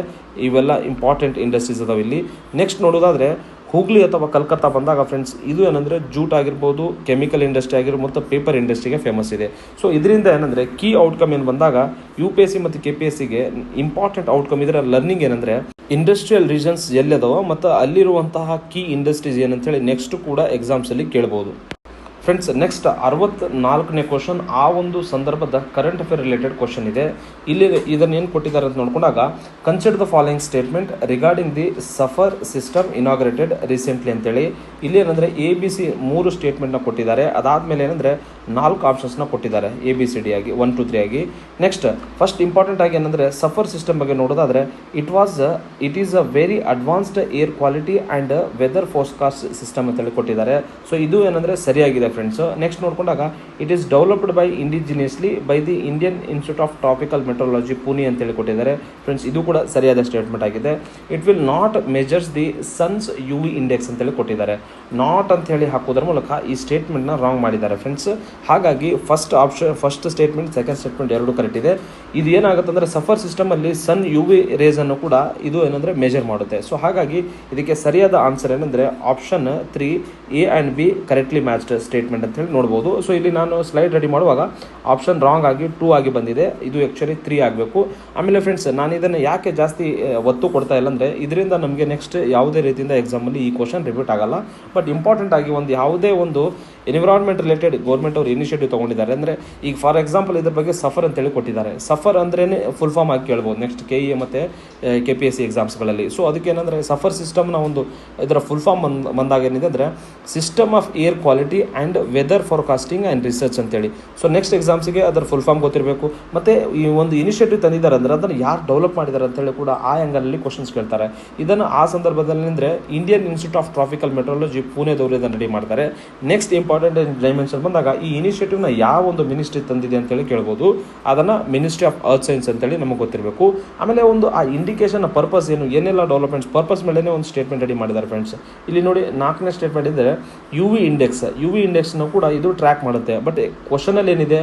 ಇವೆಲ್ಲ ಇಂಪಾರ್ಟೆಂಟ್ ಇಂಡಸ್ಟ್ರೀಸ್ ಅದಾವೆ ಇಲ್ಲಿ. ನೆಕ್ಸ್ಟ್ ನೋಡೋದಾದರೆ ಹುಬ್ಳಿ ಅಥವಾ ಕಲ್ಕತ್ತಾ ಬಂದಾಗ ಫ್ರೆಂಡ್ಸ್ ಇದು ಏನಂದರೆ ಜೂಟ್ ಆಗಿರ್ಬೋದು, ಕೆಮಿಕಲ್ ಇಂಡಸ್ಟ್ರಿ ಆಗಿರ್ಬೋದು ಮತ್ತು ಪೇಪರ್ ಇಂಡಸ್ಟ್ರಿಗೆ ಫೇಮಸ್ ಇದೆ. ಸೊ ಇದರಿಂದ ಏನಂದರೆ ಕೀ ಔಟ್ಕಮ್ ಏನು ಬಂದಾಗ UPSC ಮತ್ತು KPSCಗೆ ಇಂಪಾರ್ಟೆಂಟ್ ಔಟ್ಕಮ್ ಇದರ ಲರ್ನಿಂಗ್ ಏನಂದರೆ ಇಂಡಸ್ಟ್ರಿಯಲ್ ರೀಜನ್ಸ್ ಎಲ್ಲಿದಾವ ಮತ್ತು ಅಲ್ಲಿರುವಂತಹ ಕೀ ಇಂಡಸ್ಟ್ರೀಸ್ ಏನಂತೇಳಿ ನೆಕ್ಸ್ಟ್ ಕೂಡ ಎಕ್ಸಾಮ್ಸಲ್ಲಿ ಕೇಳ್ಬೋದು. ಫ್ರೆಂಡ್ಸ್ ನೆಕ್ಸ್ಟ್ 64ನೇ ಕ್ವಶನ್ ಆ ಒಂದು ಸಂದರ್ಭದ ಕರೆಂಟ್ ಅಫೇರ್ ರಿಲೇಟೆಡ್ ಕ್ವಶನ್ ಇದೆ. ಇಲ್ಲಿ ಇದನ್ನು ಏನು ಕೊಟ್ಟಿದ್ದಾರೆ ಅಂತ ನೋಡ್ಕೊಂಡಾಗ consider the following statement regarding the SAFAR system inaugurated recently ಅಂತೇಳಿ. ಇಲ್ಲಿ ಏನಂದರೆ ABC 3 ಸ್ಟೇಟ್ಮೆಂಟ್ನ ಕೊಟ್ಟಿದ್ದಾರೆ. ಅದಾದಮೇಲೆ ಏನಂದರೆ 4 ಆಪ್ಷನ್ಸ್ನ ಕೊಟ್ಟಿದ್ದಾರೆ ABCD ಆಗಿ 1 2 3 ಆಗಿ. ನೆಕ್ಸ್ಟ್ ಫಸ್ಟ್ ಇಂಪಾರ್ಟೆಂಟ್ ಆಗಿ ಏನಂದರೆ ಸಫರ್ ಸಿಸ್ಟಮ್ ಬಗ್ಗೆ ನೋಡೋದಾದರೆ it is a very advanced air quality and weather forecast system ಅಂತೇಳಿ ಕೊಟ್ಟಿದ್ದಾರೆ. ಸೊ ಇದು ಏನಂದರೆ ಸರಿಯಾಗಿದೆ ಫ್ರೆಂಡ್ಸ್. ನೆಕ್ಸ್ಟ್ ನೋಡ್ಕೊಂಡಾಗ it is developed by indigenously by the Indian Institute of Tropical Meteorology Pune ಅಂತೇಳಿ ಕೊಟ್ಟಿದ್ದಾರೆ ಫ್ರೆಂಡ್ಸ್. ಇದು ಕೂಡ ಸರಿಯಾದ ಸ್ಟೇಟ್ಮೆಂಟ್ ಆಗಿದೆ. It will not measures the suns UV index ಅಂತೇಳಿ ಕೊಟ್ಟಿದ್ದಾರೆ. ನಾಟ್ ಅಂತ ಹೇಳಿ ಹಾಕೋದ್ರ ಮೂಲಕ ಈ ಸ್ಟೇಟ್ಮೆಂಟ್ನ ರಾಂಗ್ ಮಾಡಿದ್ದಾರೆ ಫ್ರೆಂಡ್ಸ್. ಹಾಗಾಗಿ ಫಸ್ಟ್ ಸ್ಟೇಟ್ಮೆಂಟ್ ಸೆಕೆಂಡ್ ಸ್ಟೇಟ್ಮೆಂಟ್ ಎರಡು ಕರೆಕ್ಟ್ ಇದೆ. ಇದು ಏನಾಗುತ್ತೆ ಅಂದರೆ ಸಫರ್ ಸಿಸ್ಟಮಲ್ಲಿ ಸನ್ UV ರೇಸ್ ಅನ್ನು ಕೂಡ ಇದು ಏನಂದರೆ ಮೆಜರ್ ಮಾಡುತ್ತೆ. ಸೊ ಹಾಗಾಗಿ ಇದಕ್ಕೆ ಸರಿಯಾದ ಆನ್ಸರ್ ಏನಂದರೆ option 3 A and B correctly matched statement ಅಂತ ಹೇಳಿ ನೋಡ್ಬೋದು. ಸೊ ಇಲ್ಲಿ ನಾನು ಸ್ಲೈಡ್ ರೆಡಿ ಮಾಡುವಾಗ ಆಪ್ಷನ್ ರಾಂಗ್ ಆಗಿ 2 ಆಗಿ ಬಂದಿದೆ, ಇದು ಆ್ಯಕ್ಚುಲಿ 3 ಆಗಬೇಕು. ಆಮೇಲೆ ಫ್ರೆಂಡ್ಸ್ ನಾನು ಇದನ್ನು ಯಾಕೆ ಜಾಸ್ತಿ ಒತ್ತು ಕೊಡ್ತಾ ಇಲ್ಲ ಅಂದರೆ ಇದರಿಂದ ನಮಗೆ ನೆಕ್ಸ್ಟ್ ಯಾವುದೇ ರೀತಿಯಿಂದ ಎಕ್ಸಾಮಲ್ಲಿ ಈ ಕ್ವಶನ್ ರಿಪೀಟ್ ಆಗಲ್ಲ. ಬಟ್ ಇಂಪಾರ್ಟೆಂಟ್ ಆಗಿ ಯಾವುದೇ ಒಂದು ಎನ್ವಿರಾನ್ಮೆಂಟ್ ರಿಲೇಟೆಡ್ ಗೌರ್ಮೆಂಟ್ ಅವರು ಇನಿಷಿಯೇಟಿವ್ ತೊಗೊಂಡಿದ್ದಾರೆ ಅಂದರೆ ಈಗ ಫಾರ್ ಎಕ್ಸಾಂಪಲ್ ಇದ್ರ ಬಗ್ಗೆ ಸಫರ್ ಅಂತೇಳಿ ಕೊಟ್ಟಿದ್ದಾರೆ. ಸಫರ್ ಅಂದ್ರೇ ಫುಲ್ ಫಾರ್ಮ್ ಆಗಿ ಕೇಳ್ಬೋದು ನೆಕ್ಸ್ಟ್ KE ಮತ್ತು KPSC ಎಕ್ಸಾಮ್ಸ್ಗಳಲ್ಲಿ. ಸೊ ಅದಕ್ಕೇನಂದರೆ ಸಫರ್ ಸಿಸ್ಟಮ್ನ ಒಂದು ಇದರ ಫುಲ್ ಫಾರ್ಮ್ ಬಂದಾಗ ಏನಿದೆ ಅಂದರೆ system of air quality and weather forecasting and research ಅಂತೇಳಿ. ಸೊ ನೆಕ್ಸ್ಟ್ ಎಕ್ಸಾಮ್ಸಿಗೆ ಅದರ ಫುಲ್ ಫಾರ್ಮ್ ಗೊತ್ತಿರಬೇಕು ಮತ್ತು ಈ ಒಂದು ಇನಿಷಿಯೇಟಿವ್ ತಂದಿದ್ದಾರೆ ಅಂದರೆ ಅದನ್ನು ಯಾರು ಡೆವಲಪ್ ಮಾಡಿದ್ದಾರೆ ಅಂತೇಳಿ ಕೂಡ ಆ ಆ್ಯಂಗಲಲ್ಲಿ ಕ್ವಶನ್ಸ್ ಕೇಳ್ತಾರೆ. ಇದನ್ನು ಆ ಸಂದರ್ಭದಲ್ಲಿ ಅಂದರೆ Indian Institute of Tropical Meteorology ಪುಣೆದವರು ಇದನ್ನು ರೆಡಿ ಮಾಡ್ತಾರೆ. ನೆಕ್ಸ್ಟ್ ಇಂಪಾರ್ಟೆಂಟ್ ಡೈಮೆನ್ಷನ್ ಬಂದಾಗ ಈ ಇನಿಷಿಯೇಟಿವ್ನ ಯಾವ ಒಂದು ಮಿನಿಸ್ಟ್ರಿ ತಂದಿದೆ ಅಂತೇಳಿ ಕೇಳ್ಬೋದು. ಅದನ್ನು ಮಿನಿಸ್ಟ್ರಿ ಆಫ್ ಅರ್ತ್ ಸೈನ್ಸ್ ಅಂತೇಳಿ ನಮಗೆ ಗೊತ್ತಿರಬೇಕು. ಆಮೇಲೆ ಒಂದು ಆ ಇಂಡಿಕೇಶನ್ ಪರ್ಪಸ್ ಏನೆಲ್ಲ ಡೆವಲಪ್ಮೆಂಟ್ಸ್ ಪರ್ಪಸ್ ಮೇಲೇ ಒಂದು ಸ್ಟೇಟ್ಮೆಂಟ್ ರೆಡಿ ಮಾಡಿದ್ದಾರೆ ಫ್ರೆಂಡ್ಸ್. ಇಲ್ಲಿ ನೋಡಿ 4ನೇ ಸ್ಟೇಟ್ಮೆಂಟ್ ಇದ್ದರೆ UV ಇಂಡೆಕ್ಸ್ನ ಕೂಡ ಇದು ಟ್ರ್ಯಾಕ್ ಮಾಡುತ್ತೆ. ಬಟ್ ಕ್ವಶನಲ್ಲಿ ಏನಿದೆ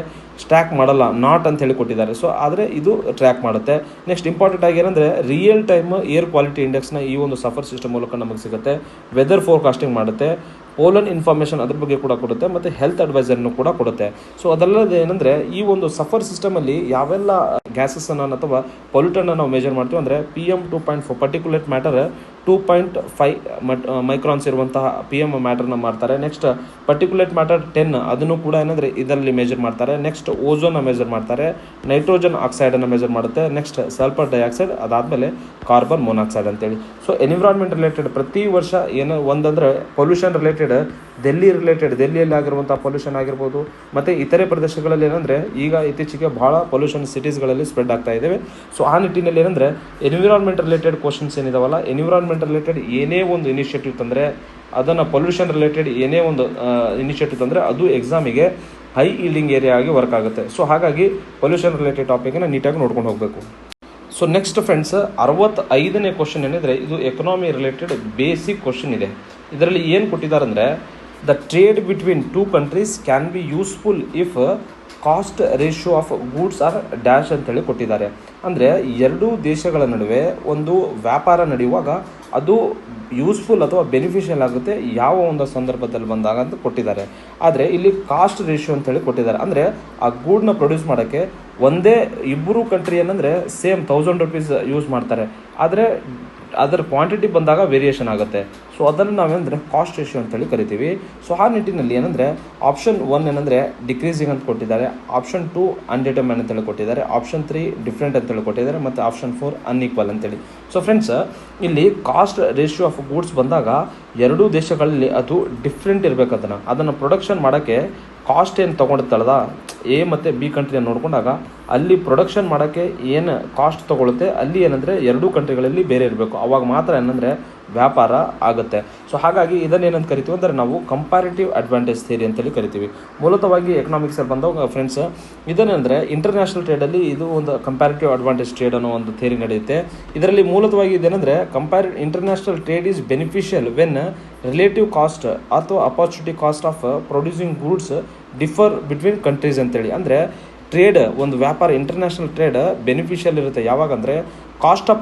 ಟ್ರ್ಯಾಕ್ ಮಾಡಲ್ಲ, ನಾಟ್ ಅಂತ ಹೇಳಿ ಕೊಟ್ಟಿದ್ದಾರೆ. ಸೊ ಆದರೆ ಇದು ಟ್ರ್ಯಾಕ್ ಮಾಡುತ್ತೆ. ನೆಕ್ಸ್ಟ್ ಇಂಪಾರ್ಟೆಂಟ್ ಆಗಿ ಏನಂದರೆ ರಿಯಲ್ ಟೈಮ್ ಏರ್ ಕ್ವಾಲಿಟಿ ಇಂಡೆಕ್ಸ್ನ ಈ ಒಂದು ಸಫರ್ ಸಿಸ್ಟಮ್ ಮೂಲಕ ನಮಗೆ ಸಿಗುತ್ತೆ. ವೆದರ್ ಫೋರ್ಕಾಸ್ಟಿಂಗ್ ಮಾಡುತ್ತೆ, ಪೋಲನ್ ಇನ್ಫಾರ್ಮೇಷನ್ ಅದ್ರ ಬಗ್ಗೆ ಕೂಡ ಕೊಡುತ್ತೆ ಮತ್ತು ಹೆಲ್ತ್ ಅಡ್ವೈಸರ್ನು ಕೂಡ ಕೊಡುತ್ತೆ. ಸೊ ಅದಲ್ಲದೆ ಏನಂದರೆ ಈ ಒಂದು ಸಫರ್ ಸಿಸ್ಟಮಲ್ಲಿ ಯಾವೆಲ್ಲ ಗ್ಯಾಸಸನ್ನು ಅಥವಾ ಪೊಲ್ಯೂಟನ್ನು ನಾವು ಮೆಜರ್ ಮಾಡ್ತೀವಿ ಅಂದರೆ PM 2.4 ಪರ್ಟಿಕ್ಯುಲೇಟ್ ಮ್ಯಾಟರ್ 2.5 ಮೈಕ್ರಾನ್ಸ್ ಇರುವಂತಹ PM ಮ್ಯಾಟರ್ನ ಮಾಡ್ತಾರೆ. ನೆಕ್ಸ್ಟ್ ಪರ್ಟಿಕ್ಯುಲೇಟ್ ಮ್ಯಾಟರ್ 10 ಅದನ್ನು ಕೂಡ ಏನಂದರೆ ಇದರಲ್ಲಿ ಮೆಜರ್ ಮಾಡ್ತಾರೆ. ನೆಕ್ಸ್ಟ್ ಓಝೋನ್ನ ಮೆಜರ್ ಮಾಡ್ತಾರೆ, ನೈಟ್ರೋಜನ್ ಆಕ್ಸೈಡನ್ನು ಮೆಜರ್ ಮಾಡುತ್ತೆ, ನೆಕ್ಸ್ಟ್ ಸಲ್ಫರ್ ಡೈಆಕ್ಸೈಡ್, ಅದಾದಮೇಲೆ ಕಾರ್ಬನ್ ಮೊನಾಕ್ಸೈಡ್ ಅಂತೇಳಿ. ಸೊ ಎನ್ವಿರಾನ್ಮೆಂಟ್ ರಿಲೇಟೆಡ್ ಪ್ರತಿ ವರ್ಷ ಏನೋ ಒಂದಂದರೆ ಪೊಲ್ಯೂಷನ್ ರಿಲೇಟೆಡ್ ದೆಲ್ಲಿಯಲ್ಲಿ ಆಗಿರುವಂಥ ಪೊಲ್ಯೂಷನ್ ಆಗಿರ್ಬೋದು, ಮತ್ತು ಇತರೆ ಪ್ರದೇಶಗಳಲ್ಲಿ ಏನಂದರೆ ಈಗ ಇತ್ತೀಚೆಗೆ ಭಾಳ ಪೊಲ್ಯೂಷನ್ ಸಿಟೀಸ್ಗಳಲ್ಲಿ ಸ್ಪ್ರೆಡ್ ಆಗ್ತಾ ಇದ್ದಾವೆ. ಸೊ ಆ ನಿಟ್ಟಿನಲ್ಲಿ ಏನಂದರೆ environment related questions ಏನಿದಾವಲ್ಲ, environment related ಏನೇ ಒಂದು ಇನಿಷಿಯೇಟಿವ್ ತಂದರೆ ಅದನ್ನು ಪೊಲ್ಯೂಷನ್ ರಿಲೇಟೆಡ್ ಏನೇ ಒಂದು ಇನಿಷಿಯೇಟಿವ್ ತಂದರೆ ಅದು ಎಕ್ಸಾಮಿಗೆ ಹೈ ಈಲ್ಡಿಂಗ್ ಏರಿಯಾ ಆಗಿ ವರ್ಕ್ ಆಗುತ್ತೆ. ಸೊ ಹಾಗಾಗಿ ಪೊಲ್ಯೂಷನ್ ರಿಲೇಟೆಡ್ ಟಾಪಿಕನ್ನು ನೀಟಾಗಿ ನೋಡ್ಕೊಂಡು ಹೋಗಬೇಕು. ಸೊ ನೆಕ್ಸ್ಟ್ ಫ್ರೆಂಡ್ಸ್, 65ನೇ ಕ್ವಶನ್ ಏನಿದ್ರೆ ಇದು ಎಕನಾಮಿ ರಿಲೇಟೆಡ್ ಬೇಸಿಕ್ ಕ್ವಶನ್ ಇದೆ. ಇದರಲ್ಲಿ ಏನು ಕೊಟ್ಟಿದ್ದಾರೆ ಅಂದರೆ, the trade between two countries can be useful if cost ratio of goods are dash ಅಂತೇಳಿ ಕೊಟ್ಟಿದ್ದಾರೆ. ಅಂದರೆ ಎರಡೂ ದೇಶಗಳ ನಡುವೆ ಒಂದು ವ್ಯಾಪಾರ ನಡೆಯುವಾಗ ಅದು ಯೂಸ್ಫುಲ್ ಅಥವಾ ಬೆನಿಫಿಷಿಯಲ್ ಆಗುತ್ತೆ ಯಾವ ಒಂದು ಸಂದರ್ಭದಲ್ಲಿ ಬಂದಾಗ ಅಂತ ಕೊಟ್ಟಿದ್ದಾರೆ. ಆದರೆ ಇಲ್ಲಿ ಕಾಸ್ಟ್ ರೇಷಿಯೋ ಅಂತೇಳಿ ಕೊಟ್ಟಿದ್ದಾರೆ. ಅಂದರೆ ಆ ಗೂಡ್ನ ಪ್ರೊಡ್ಯೂಸ್ ಮಾಡೋಕ್ಕೆ ಒಂದೇ ಇಬ್ಬರು ಕಂಟ್ರಿ ಏನಂದರೆ ಸೇಮ್ 1000 ರೂಪೀಸ್ ಯೂಸ್ ಮಾಡ್ತಾರೆ, ಆದರೆ ಅದರ ಕ್ವಾಂಟಿಟಿ ಬಂದಾಗ ವೇರಿಯೇಷನ್ ಆಗುತ್ತೆ. ಸೊ ಅದನ್ನು ನಾವೇನಂದರೆ ಕಾಸ್ಟ್ ರೇಷಿಯೋ ಅಂತೇಳಿ ಕರಿತೀವಿ. ಸೊ ಆ ನಿಟ್ಟಿನಲ್ಲಿ ಏನಂದರೆ ಆಪ್ಷನ್ 1 ಏನಂದರೆ ಡಿಕ್ರೀಸಿಂಗ್ ಅಂತ ಕೊಟ್ಟಿದ್ದಾರೆ, ಆಪ್ಷನ್ 2 ಅನ್ಡಿಟರ್ಮೈನ್ ಅಂತೇಳಿ ಕೊಟ್ಟಿದ್ದಾರೆ, ಆಪ್ಷನ್ 3 ಡಿಫ್ರೆಂಟ್ ಅಂತೇಳಿ ಕೊಟ್ಟಿದ್ದಾರೆ, ಮತ್ತು ಆಪ್ಷನ್ 4 ಅನ್ಈಕ್ವಲ್ ಅಂತೇಳಿ. ಸೊ ಫ್ರೆಂಡ್ಸ್, ಇಲ್ಲಿ ಕಾಸ್ಟ್ ರೇಷಿಯೋ ಆಫ್ ಗೂಡ್ಸ್ ಬಂದಾಗ ಎರಡೂ ದೇಶಗಳಲ್ಲಿ ಅದು ಡಿಫ್ರೆಂಟ್ ಇರಬೇಕು. ಅದನ್ನು ಪ್ರೊಡಕ್ಷನ್ ಮಾಡೋಕ್ಕೆ ಕಾಸ್ಟ್ ಏನು ತೊಗೊಂಡಿರ್ತಾಳದ ಎ ಮತ್ತು ಬಿ ಕಂಟ್ರಿಯನ್ನು ನೋಡ್ಕೊಂಡಾಗ ಅಲ್ಲಿ ಪ್ರೊಡಕ್ಷನ್ ಮಾಡೋಕ್ಕೆ ಏನು ಕಾಸ್ಟ್ ತೊಗೊಳುತ್ತೆ ಅಲ್ಲಿ ಏನಂದರೆ ಎರಡೂ ಕಂಟ್ರಿಗಳಲ್ಲಿ ಬೇರೆ ಇರಬೇಕು. ಅವಾಗ ಮಾತ್ರ ಏನಂದರೆ ವ್ಯಾಪಾರ ಆಗುತ್ತೆ. ಸೊ ಹಾಗಾಗಿ ಇದನ್ನೇನಂತ ಕರಿತೀವಿ ಅಂದರೆ ನಾವು ಕಂಪ್ಯಾರಿಟಿವ್ ಅಡ್ವಾಂಟೇಜ್ ಥಿಯರಿ ಅಂತೇಳಿ ಕರಿತೀವಿ. ಮೂಲತವಾಗಿ ಎಕನಾಮಿಕ್ಸಲ್ಲಿ ಬಂದಾಗ ಫ್ರೆಂಡ್ಸ್ ಇದನ್ನೆಂದರೆ ಇಂಟರ್ನ್ಯಾಷನಲ್ ಟ್ರೇಡಲ್ಲಿ ಇದು ಒಂದು ಕಂಪ್ಯಾರಿಟಿವ್ ಅಡ್ವಾಂಟೇಜ್ ಟ್ರೇಡ್ ಅನ್ನೋ ಒಂದು ಥಿಯರಿ ನಡೆಯುತ್ತೆ. ಇದರಲ್ಲಿ ಮೂಲತವಾಗಿ ಇದೇನೆಂದರೆ international trade is beneficial when relative cost ಅಥವಾ opportunity cost of producing goods differ between countries ಅಂತೇಳಿ. ಅಂದರೆ ಟ್ರೇಡ್ ಒಂದು ವ್ಯಾಪಾರ ಇಂಟರ್ನ್ಯಾಷನಲ್ ಟ್ರೇಡ್ ಬೆನಿಫಿಷಿಯಲ್ ಇರುತ್ತೆ ಯಾವಾಗಂದರೆ ಕಾಸ್ಟ್ ಆಫ್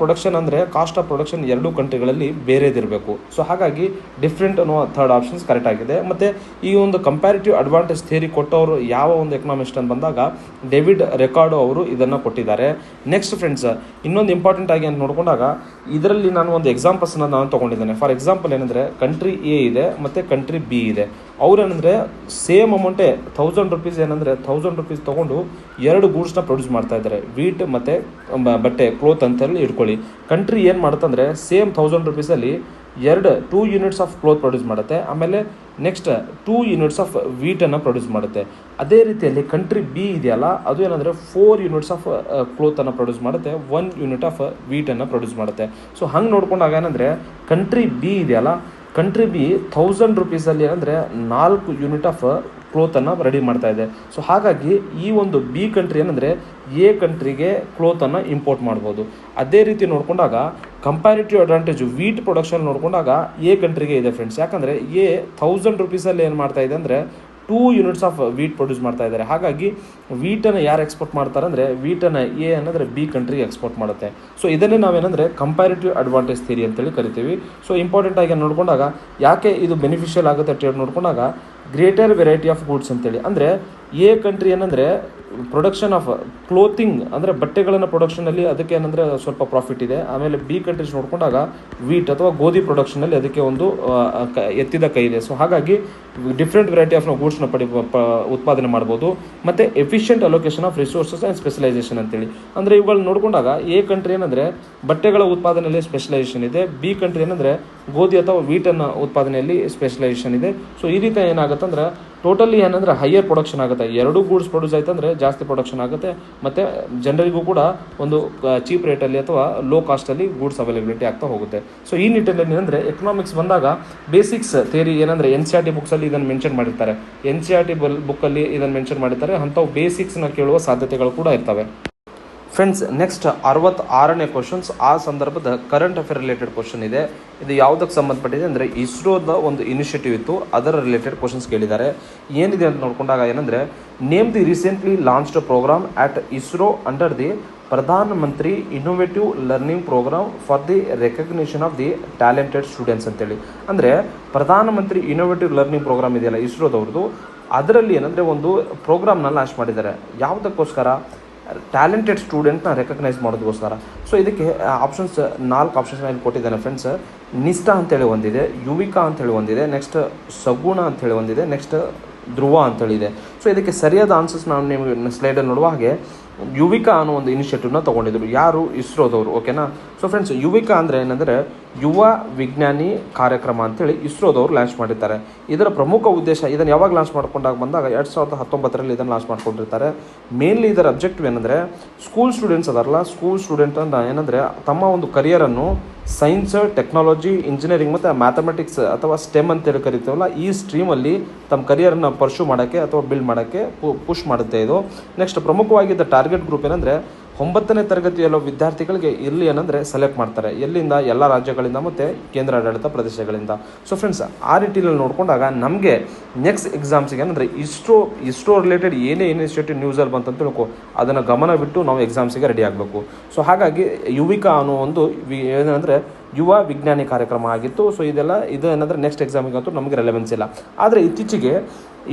ಪ್ರೊಡಕ್ಷನ್ ಎರಡೂ ಕಂಟ್ರಿಗಳಲ್ಲಿ ಬೇರೆದಿರಬೇಕು. ಸೊ ಹಾಗಾಗಿ ಡಿಫ್ರೆಂಟ್ ಅನ್ನೋ ಥರ್ಡ್ ಆಪ್ಷನ್ಸ್ ಕರೆಕ್ಟ್ ಆಗಿದೆ. ಮತ್ತು ಈ ಒಂದು ಕಂಪ್ಯಾರಿಟಿವ್ ಅಡ್ವಾಂಟೇಜ್ ಥಿಯರಿ ಕೊಟ್ಟವರು ಯಾವ ಒಂದು ಎಕನಾಮಿಸ್ಟ್ ಅಂತ ಬಂದಾಗ ಡೇವಿಡ್ ರಿಕಾರ್ಡೋ ಅವರು ಇದನ್ನು ಕೊಟ್ಟಿದ್ದಾರೆ. ನೆಕ್ಸ್ಟ್ ಫ್ರೆಂಡ್ಸ್, ಇನ್ನೊಂದು ಇಂಪಾರ್ಟೆಂಟ್ ಆಗಿ ಅಂತ ನೋಡ್ಕೊಂಡಾಗ ಇದರಲ್ಲಿ ನಾನು ಒಂದು ಎಕ್ಸಾಂಪಲ್ಸ್ನ ನಾನು ತೊಗೊಂಡಿದ್ದೇನೆ. ಫಾರ್ ಎಕ್ಸಾಂಪಲ್ ಏನಂದರೆ ಕಂಟ್ರಿ ಎ ಇದೆ ಮತ್ತು ಕಂಟ್ರಿ ಬಿ ಇದೆ. ಅವ್ರೇನೆಂದರೆ ಸೇಮ್ ಅಮೌಂಟೇ 1000 ರೂಪೀಸ್ ಏನಂದರೆ 1000 ರೂಪೀಸ್ ತೊಗೊಂಡು ಎರಡು ಗೂಡ್ಸ್ನ ಪ್ರೊಡ್ಯೂಸ್ ಮಾಡ್ತಾ ಇದ್ದಾರೆ, ವೀಟ್ ಮತ್ತು ಬಟ್ಟೆ ಕ್ಲೋತ್ ಅಂತೇಳಿ ಇಟ್ಕೊಳ್ಳಿ. ಕಂಟ್ರಿ ಏನು ಮಾಡುತ್ತಂದರೆ ಸೇಮ್ 1000 ರೂಪೀಸಲ್ಲಿ 2 ಯೂನಿಟ್ಸ್ ಆಫ್ ಕ್ಲೋತ್ ಪ್ರೊಡ್ಯೂಸ್ ಮಾಡುತ್ತೆ, ಆಮೇಲೆ ನೆಕ್ಸ್ಟ್ 2 ಯೂನಿಟ್ಸ್ ಆಫ್ ವೀಟನ್ನು ಪ್ರೊಡ್ಯೂಸ್ ಮಾಡುತ್ತೆ. ಅದೇ ರೀತಿಯಲ್ಲಿ ಕಂಟ್ರಿ ಬಿ ಇದೆಯಲ್ಲ ಅದು ಏನಂದರೆ 4 ಯೂನಿಟ್ಸ್ ಆಫ್ ಕ್ಲೋತನ್ನು ಪ್ರೊಡ್ಯೂಸ್ ಮಾಡುತ್ತೆ, 1 ಯೂನಿಟ್ ಆಫ್ ವೀಟನ್ನು ಪ್ರೊಡ್ಯೂಸ್ ಮಾಡುತ್ತೆ. ಸೊ ಹಂಗೆ ನೋಡ್ಕೊಂಡಾಗ ಏನಂದರೆ ಕಂಟ್ರಿ ಬಿ ಇದೆಯಲ್ಲ, ಕಂಟ್ರಿ ಬಿ 1000 ರೂಪೀಸಲ್ಲಿ ಏನಂದರೆ 4 ಯೂನಿಟ್ ಆಫ್ ಕ್ಲೋತನ್ನು ರೆಡಿ ಮಾಡ್ತಾ ಇದೆ. ಸೊ ಹಾಗಾಗಿ ಈ ಒಂದು ಬಿ ಕಂಟ್ರಿ ಏನಂದರೆ ಎ ಕಂಟ್ರಿಗೆ ಕ್ಲೋತನ್ನು ಇಂಪೋರ್ಟ್ ಮಾಡ್ಬೋದು. ಅದೇ ರೀತಿ ನೋಡ್ಕೊಂಡಾಗ ಕಂಪ್ಯಾರಿಟಿವ್ ಅಡ್ವಾಂಟೇಜು ವೀಟ್ ಪ್ರೊಡಕ್ಷನ್ ನೋಡ್ಕೊಂಡಾಗ ಎ ಕಂಟ್ರಿಗೆ ಇದೆ ಫ್ರೆಂಡ್ಸ್. ಯಾಕಂದರೆ ಎ 1000 ರೂಪೀಸಲ್ಲಿ ಏನು ಮಾಡ್ತಾ ಇದೆ ಅಂದರೆ 2 ಯೂನಿಟ್ಸ್ ಆಫ್ ವೀಟ್ ಪ್ರೊಡ್ಯೂಸ್ ಮಾಡ್ತಾ ಇದ್ದಾರೆ. ಹಾಗಾಗಿ ವೀಟನ್ನು ಯಾರು ಎಕ್ಸ್ಪೋರ್ಟ್ ಮಾಡ್ತಾರೆ ಅಂದರೆ ವೀಟನ್ನು ಎ ಅನ್ನೋದ್ರೆ ಬಿ ಕಂಟ್ರಿಗೆ ಎಕ್ಸ್ಪೋರ್ಟ್ ಮಾಡುತ್ತೆ. ಸೊ ಇದನ್ನೇ ನಾವೇನಂದರೆ ಕಂಪ್ಯಾರಿಟಿವ್ ಅಡ್ವಾಂಟೇಜ್ ಥಿಯರಿ ಅಂತೇಳಿ ಕರಿತೀವಿ. ಸೊ ಇಂಪಾರ್ಟೆಂಟ್ ಆಗಿ ನೋಡ್ಕೊಂಡಾಗ ಯಾಕೆ ಇದು ಬೆನಿಫಿಷಿಯಲ್ ಆಗುತ್ತೆ ಟ್ರೇಡ್ ನೋಡ್ಕೊಂಡಾಗ ಗ್ರೇಟರ್ ವೆರೈಟಿ ಆಫ್ ಗೂಡ್ಸ್ ಅಂತೇಳಿ. ಅಂದರೆ ಎ ಕಂಟ್ರಿ ಏನಂದರೆ ಪ್ರೊಡಕ್ಷನ್ ಆಫ್ ಕ್ಲೋತಿಂಗ್ ಅಂದರೆ ಬಟ್ಟೆಗಳನ್ನು ಪ್ರೊಡಕ್ಷನಲ್ಲಿ ಅದಕ್ಕೆ ಏನಂದರೆ ಸ್ವಲ್ಪ ಪ್ರಾಫಿಟ್ ಇದೆ. ಆಮೇಲೆ ಬಿ ಕಂಟ್ರೀಸ್ ನೋಡ್ಕೊಂಡಾಗ ವೀಟ್ ಅಥವಾ ಗೋಧಿ ಪ್ರೊಡಕ್ಷನಲ್ಲಿ ಅದಕ್ಕೆ ಒಂದು ಎತ್ತಿದ ಕೈ ಇದೆ. ಸೊ ಹಾಗಾಗಿ ಡಿಫ್ರೆಂಟ್ ವೆರೈಟಿ ಆಫ್ ಗೂಡ್ಸ್ನ ಉತ್ಪಾದನೆ ಮಾಡ್ಬೋದು. ಮತ್ತು efficient allocation of resources and specialisation ಅಂತೇಳಿ. ಅಂದರೆ ಇವುಗಳನ್ನ ನೋಡ್ಕೊಂಡಾಗ ಎ ಕಂಟ್ರಿ ಏನಂದರೆ ಬಟ್ಟೆಗಳ ಉತ್ಪಾದನೆಯಲ್ಲಿ ಸ್ಪೆಷಲೈಸೇಷನ್ ಇದೆ, ಬಿ ಕಂಟ್ರಿ ಏನಂದರೆ ಗೋಧಿ ಅಥವಾ ವೀಟನ್ನು ಉತ್ಪಾದನೆಯಲ್ಲಿ ಸ್ಪೆಷಲೈಸೇಷನ್ ಇದೆ. ಸೊ ಈ ರೀತಿ ಏನಾಗುತ್ತೆ ಅಂದರೆ ಟೋಟಲಿ ಏನಂದರೆ ಹೈಯರ್ ಪ್ರೊಡಕ್ಷನ್ ಆಗುತ್ತೆ. ಎರಡೂ ಗೂಡ್ಸ್ ಪ್ರೊಡ್ಯೂಸ್ ಆಯ್ತು ಅಂದರೆ ಜಾಸ್ತಿ ಪ್ರೊಡಕ್ಷನ್ ಆಗುತ್ತೆ, ಮತ್ತು ಜನರಿಗೂ ಕೂಡ ಒಂದು ಚೀಪ್ ರೇಟಲ್ಲಿ ಅಥವಾ ಲೋ ಕಾಸ್ಟಲ್ಲಿ ಗೂಡ್ಸ್ ಅವೈಲಬಿಲಿಟಿ ಆಗ್ತಾ ಹೋಗುತ್ತೆ. ಸೊ ಈ ನಿಟ್ಟಿನಲ್ಲಿ ಏನಂದರೆ ಎಕನಾಮಿಕ್ಸ್ ಬಂದಾಗ ಬೇಸಿಕ್ಸ್ ಥಿಯರಿ ಏನಂದರೆ NCERT ಬುಕ್ಸಲ್ಲಿ ಇದನ್ನು ಮೆನ್ಷನ್ ಮಾಡಿರ್ತಾರೆ, NCERT ಬುಕ್ಕಲ್ಲಿ ಇದನ್ನು ಮೆನ್ಷನ್ ಮಾಡಿರ್ತಾರೆ. ಅಂಥವು ಬೇಸಿಕ್ಸ್ನ ಕೇಳುವ ಸಾಧ್ಯತೆಗಳು ಕೂಡ ಇರ್ತವೆ. ಫ್ರೆಂಡ್ಸ್, ನೆಕ್ಸ್ಟ್ 66ನೇ ಕ್ವಶನ್ಸ್ ಆ ಸಂದರ್ಭದ ಕರೆಂಟ್ ಅಫೇರ್ ರಿಲೇಟೆಡ್ ಕ್ವಶನ್ ಇದೆ. ಇದು ಯಾವುದಕ್ಕೆ ಸಂಬಂಧಪಟ್ಟಿದೆ ಅಂದರೆ ಇಸ್ರೋದ ಒಂದು ಇನಿಷಿಯೇಟಿವ್ ಇತ್ತು, ಅದರ ರಿಲೇಟೆಡ್ ಕ್ವಶನ್ಸ್ ಕೇಳಿದ್ದಾರೆ. ಏನಿದೆ ಅಂತ ನೋಡ್ಕೊಂಡಾಗ ಏನಂದರೆ name the recently launched program at ISRO under the Pradhan Mantri innovative learning program for the recognition of the talented students ಅಂತೇಳಿ. ಅಂದರೆ ಪ್ರಧಾನಮಂತ್ರಿ ಇನ್ನೋವೇಟಿವ್ ಲರ್ನಿಂಗ್ ಪ್ರೋಗ್ರಾಮ್ ಇದೆಯಲ್ಲ ಇಸ್ರೋದವ್ರದ್ದು, ಅದರಲ್ಲಿ ಏನಂದರೆ ಒಂದು ಪ್ರೋಗ್ರಾಮ್ನ ಲಾಂಚ್ ಮಾಡಿದ್ದಾರೆ. ಯಾವುದಕ್ಕೋಸ್ಕರ? ಟ್ಯಾಲೆಂಟೆಡ್ ಸ್ಟೂಡೆಂಟ್ನ ರೆಕಗ್ನೈಸ್ ಮಾಡೋದಕ್ಕೋಸ್ಕರ. ಸೊ ಇದಕ್ಕೆ ಆಪ್ಷನ್ಸ್ 4 ಆಪ್ಷನ್ಸ್ ಇಲ್ಲಿ ಕೊಟ್ಟಿದ್ದಾನೆ ಫ್ರೆಂಡ್ಸ್. ನಿಷ್ಠಾ ಅಂತೇಳಿ ಒಂದಿದೆ, ಯುವಿಕಾ ಅಂತೇಳಿ ಒಂದಿದೆ, ನೆಕ್ಸ್ಟ್ ಸಗುಣ ಅಂತೇಳಿ ಒಂದಿದೆ, ನೆಕ್ಸ್ಟ್ ಧ್ರುವ ಅಂತೇಳಿ ಇದೆ. ಸೊ ಇದಕ್ಕೆ ಸರಿಯಾದ ಆನ್ಸರ್ಸ್ ನಾವು ನಿಮಗೆ ಸ್ಲೈಡಲ್ಲಿ ನೋಡುವ ಹಾಗೆ ಯುವಿಕಾ ಅನ್ನೋ ಒಂದು ಇನಿಷಿಯೇಟಿವ್ನ ತೊಗೊಂಡಿದ್ರು. ಯಾರು? ಇಸ್ರೋದವರು. ಓಕೆನಾ? ಸೊ ಫ್ರೆಂಡ್ಸ್, ಯುವಿಕಾ ಅಂದರೆ ಏನಂದರೆ ಯುವ ವಿಜ್ಞಾನಿ ಕಾರ್ಯಕ್ರಮ ಅಂತೇಳಿ ಇಸ್ರೋದವರು ಲಾಂಚ್ ಮಾಡಿದ್ದಾರೆ. ಇದರ ಪ್ರಮುಖ ಉದ್ದೇಶ, ಇದನ್ನು ಯಾವಾಗ ಲಾಂಚ್ ಮಾಡ್ಕೊಂಡಾಗ ಬಂದಾಗ 2019ರಲ್ಲಿ ಇದನ್ನು ಲಾಂಚ್ ಮಾಡ್ಕೊಂಡಿರ್ತಾರೆ. ಮೇನ್ಲಿ ಇದರ ಅಬ್ಜೆಕ್ಟಿವ್ ಏನಂದರೆ, ಸ್ಕೂಲ್ ಸ್ಟೂಡೆಂಟ್ಸ್ ಅದಾರಲ್ಲ, ಸ್ಕೂಲ್ ಸ್ಟೂಡೆಂಟನ್ನು ಏನಂದರೆ ತಮ್ಮ ಒಂದು ಕರಿಯರನ್ನು ಸೈನ್ಸ್, ಟೆಕ್ನಾಲಜಿ, ಇಂಜಿನಿಯರಿಂಗ್ ಮತ್ತು ಮ್ಯಾಥಮೆಟಿಕ್ಸ್ ಅಥವಾ ಸ್ಟೆಮ್ ಅಂತೇಳಿ ಕರಿತೀವಲ್ಲ, ಈ ಸ್ಟ್ರೀಮಲ್ಲಿ ತಮ್ಮ ಕರಿಯರನ್ನು ಪರ್ಸ್ಯೂ ಮಾಡೋಕ್ಕೆ ಅಥವಾ ಬಿಲ್ಡ್ ಮಾಡೋಕ್ಕೆ ಪುಷ್ ಮಾಡುತ್ತೆ ಇದು. ನೆಕ್ಸ್ಟ್ ಪ್ರಮುಖವಾಗಿದ್ದ ಟಾರ್ಗೆಟ್ ಗ್ರೂಪ್ ಏನಂದರೆ 9ನೇ ತರಗತಿಯಲ್ಲೋ ವಿದ್ಯಾರ್ಥಿಗಳಿಗೆ ಇಲ್ಲಿ ಏನಂದರೆ ಸೆಲೆಕ್ಟ್ ಮಾಡ್ತಾರೆ. ಎಲ್ಲಿಂದ? ಎಲ್ಲ ರಾಜ್ಯಗಳಿಂದ ಮತ್ತು ಕೇಂದ್ರಾಡಳಿತ ಪ್ರದೇಶಗಳಿಂದ. ಸೊ ಫ್ರೆಂಡ್ಸ್, ಆ ರೀತಿಯಲ್ಲಿ ನೋಡಿಕೊಂಡಾಗ ನಮಗೆ ನೆಕ್ಸ್ಟ್ ಎಕ್ಸಾಮ್ಸಿಗೆ ಏನಂದರೆ ಇಸ್ರೋ ರಿಲೇಟೆಡ್ ಏನೇ ಇನಿಷಿಯೇಟಿವ್ ನ್ಯೂಸಲ್ಲಿ ಬಂತಂತ ತಿಳ್ಕೊ, ಅದನ್ನು ಗಮನ ಬಿಟ್ಟು ನಾವು ಎಕ್ಸಾಮ್ಸಿಗೆ ರೆಡಿ ಆಗಬೇಕು. ಸೊ ಹಾಗಾಗಿ ಯುವಿಕಾ ಅನ್ನೋ ಒಂದು ಏನಂದರೆ ಯುವ ವಿಜ್ಞಾನಿ ಕಾರ್ಯಕ್ರಮ ಆಗಿತ್ತು. ಸೊ ಇದು ಏನಂದರೆ ನೆಕ್ಸ್ಟ್ ಎಕ್ಸಾಮಿಗಂತೂ ನಮಗೆ ರೆಲೆವೆನ್ಸ್ ಇಲ್ಲ. ಆದರೆ ಇತ್ತೀಚೆಗೆ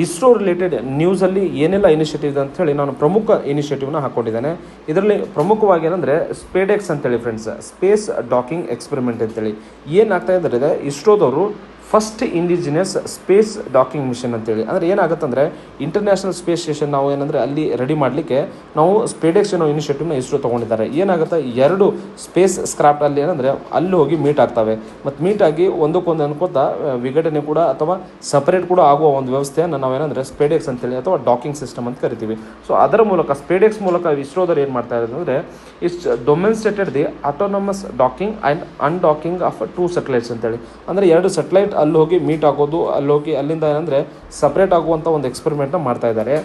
ಇಸ್ರೋ ರಿಲೇಟೆಡ್ ನ್ಯೂಸಲ್ಲಿ ಏನೆಲ್ಲ ಇನಿಷಿಯೇಟಿವ್ ಇದೆ ಅಂಥೇಳಿ ನಾನು ಪ್ರಮುಖ ಇನಿಷಿಯೇಟಿವ್ನ ಹಾಕ್ಕೊಂಡಿದ್ದೇನೆ. ಇದರಲ್ಲಿ ಪ್ರಮುಖವಾಗಿ ಏನಂದರೆ ಸ್ಪೇಡೆಕ್ಸ್ ಅಂತೇಳಿ ಫ್ರೆಂಡ್ಸ್, ಸ್ಪೇಸ್ ಡಾಕಿಂಗ್ ಎಕ್ಸ್ಪೆರಿಮೆಂಟ್ ಅಂತೇಳಿ ಏನಾಗ್ತಾ ಇದ್ದಾರೆ, ಇಸ್ರೋದವರು first indigenous space docking mission ಅಂತೇಳಿ. ಅಂದರೆ ಏನಾಗುತ್ತಂದರೆ, ಇಂಟರ್ನ್ಯಾಷನಲ್ ಸ್ಪೇಸ್ ಸ್ಟೇಷನ್ ನಾವು ಏನಂದರೆ ಅಲ್ಲಿ ರೆಡಿ ಮಾಡಲಿಕ್ಕೆ ನಾವು ಸ್ಪೇಡೆಕ್ಸ್ ಅನ್ನೋ ಇನಿಷಿಯೇಟಿವ್ನ ಇಸ್ರೋ ತೊಗೊಂಡಿದ್ದಾರೆ. ಏನಾಗುತ್ತೆ, 2 ಸ್ಪೇಸ್ ಸ್ಕ್ರಾಫ್ಟಲ್ಲಿ ಏನಂದರೆ ಅಲ್ಲಿ ಹೋಗಿ ಮೀಟ್ ಆಗ್ತವೆ. ಮತ್ತು ಮೀಟಾಗಿ ಒಂದಕ್ಕೊಂದು ಅನ್ಕೋತಾ ವಿಘಟನೆ ಕೂಡ ಅಥವಾ ಸಪರೇಟ್ ಕೂಡ ಆಗುವ ಒಂದು ವ್ಯವಸ್ಥೆಯನ್ನು ನಾವೇನಂದರೆ ಸ್ಪೇಡೆಕ್ಸ್ ಅಂತೇಳಿ ಅಥವಾ ಡಾಕಿಂಗ್ ಸಿಸ್ಟಮ್ ಅಂತ ಕರಿತೀವಿ. ಸೊ ಅದರ ಮೂಲಕ, ಸ್ಪೇಡೆಕ್ಸ್ ಮೂಲಕ ಇಸ್ರೋದವ್ರು ಏನು ಮಾಡ್ತಾ ಇದ್ದಾರೆ ಅಂದರೆ, it's demonstrated the autonomous docking and undocking of 2 satellites ಅಂತೇಳಿ. ಅಂದರೆ 2 ಸ್ಯಾಟಲೈಟ್ ಅಲ್ಲಿ ಹೋಗಿ ಮೀಟ್ ಆಗೋದು, ಅಲ್ಲಿ ಹೋಗಿ ಅಲ್ಲಿಂದ ಏನಂದರೆ ಸಪ್ರೇಟ್ ಆಗುವಂಥ ಒಂದು ಎಕ್ಸ್ಪೆರಿಮೆಂಟ್ನ ಮಾಡ್ತಾ ಇದ್ದಾರೆ.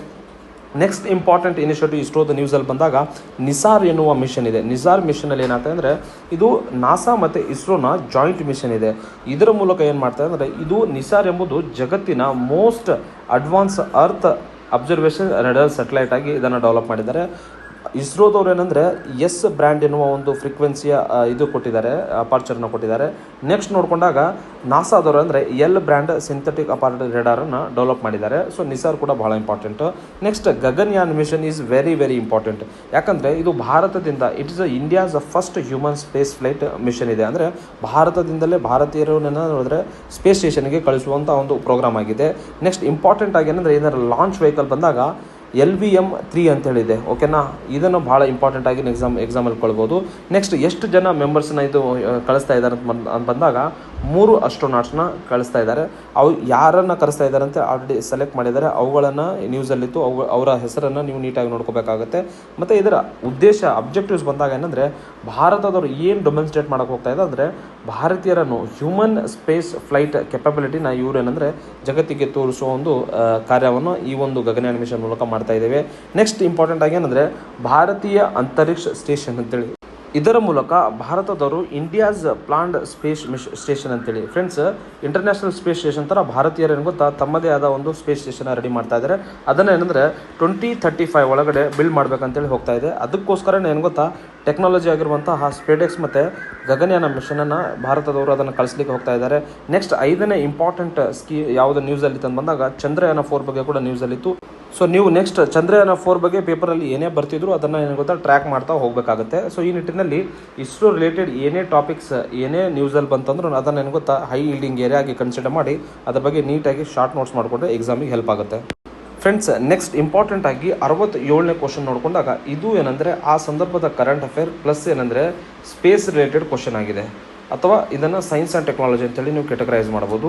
ನೆಕ್ಸ್ಟ್ ಇಂಪಾರ್ಟೆಂಟ್ ಇನಿಷಿಯೇಟಿವ್ ಇಸ್ರೋದ ನ್ಯೂಸಲ್ಲಿ ಬಂದಾಗ ನಿಸಾರ್ ಎನ್ನುವ ಮಿಷನ್ ಇದೆ. ನಿಸಾರ್ ಮಿಷನಲ್ಲಿ ಏನಾಗ್ತದೆ ಅಂದರೆ, ಇದು ನಾಸಾ ಮತ್ತು ಇಸ್ರೋನ ಜಾಯಿಂಟ್ ಮಿಷನ್ ಇದೆ. ಇದರ ಮೂಲಕ ಏನು ಮಾಡ್ತಾರೆ ಅಂದರೆ, ಇದು ನಿಸಾರ್ ಎಂಬುದು ಜಗತ್ತಿನ most advance earth observation radar satellite ಆಗಿ ಇದನ್ನು ಡೆವಲಪ್ ಮಾಡಿದ್ದಾರೆ. ಇಸ್ರೋದವ್ರು ಏನಂದರೆ ಎಸ್ ಬ್ರ್ಯಾಂಡ್ ಎನ್ನುವ ಒಂದು ಫ್ರೀಕ್ವೆನ್ಸಿಯ ಇದು ಕೊಟ್ಟಿದ್ದಾರೆ, ಅಪಾರ್ಚರ್ನ ಕೊಟ್ಟಿದ್ದಾರೆ. ನೆಕ್ಸ್ಟ್ ನೋಡಿಕೊಂಡಾಗ ನಾಸಾದವರು ಅಂದರೆ ಎಲ್ ಬ್ರ್ಯಾಂಡ್ ಸಿಂಥೆಟಿಕ್ ಅಪಾರ್ಟ್ ರೆಡಾರನ್ನು ಡೆವಲಪ್ ಮಾಡಿದ್ದಾರೆ. ಸೊ ನಿಸಾರ್ ಕೂಡ ಭಾಳ important. Next Gaganyaan mission is very very important. ಯಾಕಂದರೆ ಇದು ಭಾರತದಿಂದ, it is India's first human space flight mission ಇದೆ. ಅಂದರೆ ಭಾರತದಿಂದಲೇ ಭಾರತೀಯರನ್ನ ನೋಡಿದ್ರೆ ಸ್ಪೇಸ್ ಸ್ಟೇಷನ್ಗೆ ಕಳಿಸುವಂಥ ಒಂದು ಪ್ರೋಗ್ರಾಮ್ ಆಗಿದೆ. ನೆಕ್ಸ್ಟ್ ಇಂಪಾರ್ಟೆಂಟ್ ಆಗಿ ಏನಂದರೆ, ಏನಾದ್ರು ಲಾಂಚ್ ವೆಹಿಕಲ್ ಬಂದಾಗ LVM-3 ಅಂತೇಳಿದೆ. ಓಕೆನಾ, ಇದನ್ನು ಭಾಳ ಇಂಪಾರ್ಟೆಂಟ್ ಆಗಿ ಎಕ್ಸಾಮಲ್ಲಿ ಕೊಳ್ಬೋದು. ನೆಕ್ಸ್ಟ್ ಎಷ್ಟು ಜನ ಮೆಂಬರ್ಸ್ನ ಇದು ಕಳಿಸ್ತಾ ಇದ್ದಾರೆ ಅಂತ ಬಂದಾಗ 3 ಅಸ್ಟ್ರೋನಾಟ್ಸ್ನ ಕಳಿಸ್ತಾ ಇದ್ದಾರೆ. ಅವು ಯಾರನ್ನು ಕಳಿಸ್ತಾ ಇದ್ದಾರೆ ಅಂತ ಆಲ್ರೆಡಿ ಸೆಲೆಕ್ಟ್ ಮಾಡಿದ್ದಾರೆ. ಅವುಗಳನ್ನು ನ್ಯೂಸಲ್ಲಿತ್ತು, ಅವರ ಹೆಸರನ್ನು ನೀವು ನೀಟಾಗಿ ನೋಡ್ಕೋಬೇಕಾಗುತ್ತೆ. ಮತ್ತು ಇದರ ಉದ್ದೇಶ, ಅಬ್ಜೆಕ್ಟಿವ್ಸ್ ಬಂದಾಗ ಏನಂದರೆ, ಭಾರತದವರು ಏನು ಡೆಮಾನ್ಸ್ಟ್ರೇಟ್ ಮಾಡೋಕ್ಕೆ ಹೋಗ್ತಾ ಇದೆ ಅಂದರೆ, ಭಾರತೀಯರನ್ನು ಹ್ಯೂಮನ್ ಸ್ಪೇಸ್ ಫ್ಲೈಟ್ ಕೆಪಬಿಲಿಟಿನ ಇವರೇನೆಂದರೆ ಜಗತ್ತಿಗೆ ತೋರಿಸುವ ಒಂದು ಕಾರ್ಯವನ್ನು ಈ ಒಂದು ಗಗನಯಾನ್ ಮಿಷನ್ ಮೂಲಕ ಮಾಡ್ತಾ ಇದ್ದೇವೆ. ನೆಕ್ಸ್ಟ್ ಇಂಪಾರ್ಟೆಂಟ್ ಆಗಿ ಏನಂದರೆ, ಭಾರತೀಯ ಅಂತರಿಕ್ಷ ಸ್ಟೇಷನ್ ಅಂತೇಳಿ, ಇದರ ಮೂಲಕ ಭಾರತದವರು ಇಂಡಿಯಾಸ್ ಪ್ಲಾನ್ಡ್ ಸ್ಪೇಸ್ ಸ್ಟೇಷನ್ ಅಂತೇಳಿ. ಫ್ರೆಂಡ್ಸ್, ಇಂಟರ್ನ್ಯಾಷನಲ್ ಸ್ಪೇಸ್ ಸ್ಟೇಷನ್ ಥರ ಭಾರತೀಯರು ಏನು ಗೊತ್ತಾ, ತಮ್ಮದೇ ಆದ ಒಂದು ಸ್ಪೇಸ್ ಸ್ಟೇಷನ್ ರೆಡಿ ಮಾಡ್ತಾ ಇದ್ದಾರೆ. ಅದನ್ನು ಏನಂದರೆ 2035 ಒಳಗಡೆ ಬಿಲ್ಡ್ ಮಾಡಬೇಕಂತೇಳಿ ಹೋಗ್ತಾ ಇದೆ. ಅದಕ್ಕೋಸ್ಕರನೇ ಏನು ಗೊತ್ತಾ, ಟೆಕ್ನಾಲಜಿ ಆಗಿರುವಂತಹ ಸ್ಪೇಡೆಕ್ಸ್ ಮತ್ತು ಗಗನಯಾನ ಮಿಷನನ್ನು ಭಾರತದವರು ಅದನ್ನು ಕಳಿಸ್ಲಿಕ್ಕೆ ಹೋಗ್ತಾ ಇದ್ದಾರೆ. ನೆಕ್ಸ್ಟ್ 5ನೇ ಇಂಪಾರ್ಟೆಂಟ್ ಯಾವುದೋ ನ್ಯೂಸಲ್ಲಿ ತಂದು ಬಂದಾಗ ಚಂದ್ರಯಾನ 4 ಬಗ್ಗೆ ಕೂಡ ನ್ಯೂಸಲ್ಲಿತ್ತು. ಸೊ ನೀವು ನೆಕ್ಸ್ಟ್ ಚಂದ್ರಯಾನ 4 ಬಗ್ಗೆ ಪೇಪರಲ್ಲಿ ಏನೇ ಬರ್ತಿದ್ರು ಅದನ್ನು ಏನು ಗೊತ್ತಾ ಟ್ರ್ಯಾಕ್ ಮಾಡ್ತಾ ಹೋಗಬೇಕಾಗುತ್ತೆ. ಸೊ ಈ ನಿಟ್ಟಿನಲ್ಲಿ ಇಸ್ರೋ ರಿಲೇಟೆಡ್ ಏನೇ ಟಾಪಿಕ್ಸ್ ಏನೇ ನ್ಯೂಸಲ್ಲಿ ಬಂತಂದ್ರೂ ಅದನ್ನು ಏನು ಗೊತ್ತಾ ಹೈ ಈಲ್ಡಿಂಗ್ ಏರಿಯಾ ಆಗಿ ಕನ್ಸಿಡರ್ ಮಾಡಿ ಅದ್ರ ಬಗ್ಗೆ ನೀಟಾಗಿ ಶಾರ್ಟ್ ನೋಟ್ಸ್ ಮಾಡಿಕೊಂಡ್ರೆ ಎಕ್ಸಾಮಿಗೆ ಹೆಲ್ಪ್ ಆಗುತ್ತೆ. ಫ್ರೆಂಡ್ಸ್, ನೆಕ್ಸ್ಟ್ ಇಂಪಾರ್ಟೆಂಟ್ ಆಗಿ 67ನೇ ಕ್ವಶನ್ ನೋಡ್ಕೊಂಡಾಗ ಇದು ಏನಂದರೆ ಆ ಸಂದರ್ಭದ ಕರೆಂಟ್ ಅಫೇರ್ ಪ್ಲಸ್ ಏನಂದರೆ ಸ್ಪೇಸ್ ರಿಲೇಟೆಡ್ ಕ್ವಶನ್ ಆಗಿದೆ. ಅಥವಾ ಇದನ್ನು ಸೈನ್ಸ್ ಆ್ಯಂಡ್ ಟೆಕ್ನಾಲಜಿ ಅಂತೇಳಿ ನೀವು ಕೆಟಗರೈಸ್ ಮಾಡ್ಬೋದು.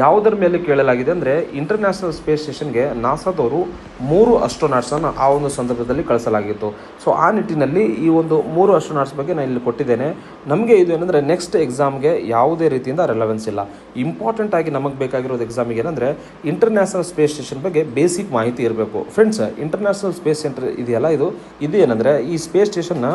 ಯಾವುದರ ಮೇಲೆ ಕೇಳಲಾಗಿದೆ ಅಂದರೆ, ಇಂಟರ್ನ್ಯಾಷನಲ್ ಸ್ಪೇಸ್ ಸ್ಟೇಷನ್ಗೆ ನಾಸಾದವರು 3 ಅಸ್ಟ್ರೋನಾಟ್ಸನ್ನು ಆ ಒಂದು ಸಂದರ್ಭದಲ್ಲಿ ಕಳಿಸಲಾಗಿತ್ತು. ಸೊ ಆ ನಿಟ್ಟಿನಲ್ಲಿ ಈ ಒಂದು 3 ಅಸ್ಟ್ರೋನಾಟ್ಸ್ ಬಗ್ಗೆ ನಾನು ಇಲ್ಲಿ ಕೊಟ್ಟಿದ್ದೇನೆ. ನಮಗೆ ಇದು ಏನಂದರೆ ನೆಕ್ಸ್ಟ್ ಎಕ್ಸಾಮ್ಗೆ ಯಾವುದೇ ರೀತಿಯಿಂದ ರೆಲೆವೆನ್ಸ್ ಇಲ್ಲ. ಇಂಪಾರ್ಟೆಂಟ್ ಆಗಿ ನಮಗೆ ಬೇಕಾಗಿರೋದು ಎಕ್ಸಾಮಿಗೆ ಏನಂದರೆ, ಇಂಟರ್ನ್ಯಾಷನಲ್ ಸ್ಪೇಸ್ ಸ್ಟೇಷನ್ ಬಗ್ಗೆ ಬೇಸಿಕ್ ಮಾಹಿತಿ ಇರಬೇಕು. ಫ್ರೆಂಡ್ಸ್, ಇಂಟರ್ನ್ಯಾಷನಲ್ ಸ್ಪೇಸ್ ಸೆಂಟರ್ ಇದೆಯಲ್ಲ, ಇದು ಏನಂದರೆ ಈ ಸ್ಪೇಸ್ ಸ್ಟೇಷನ್ನ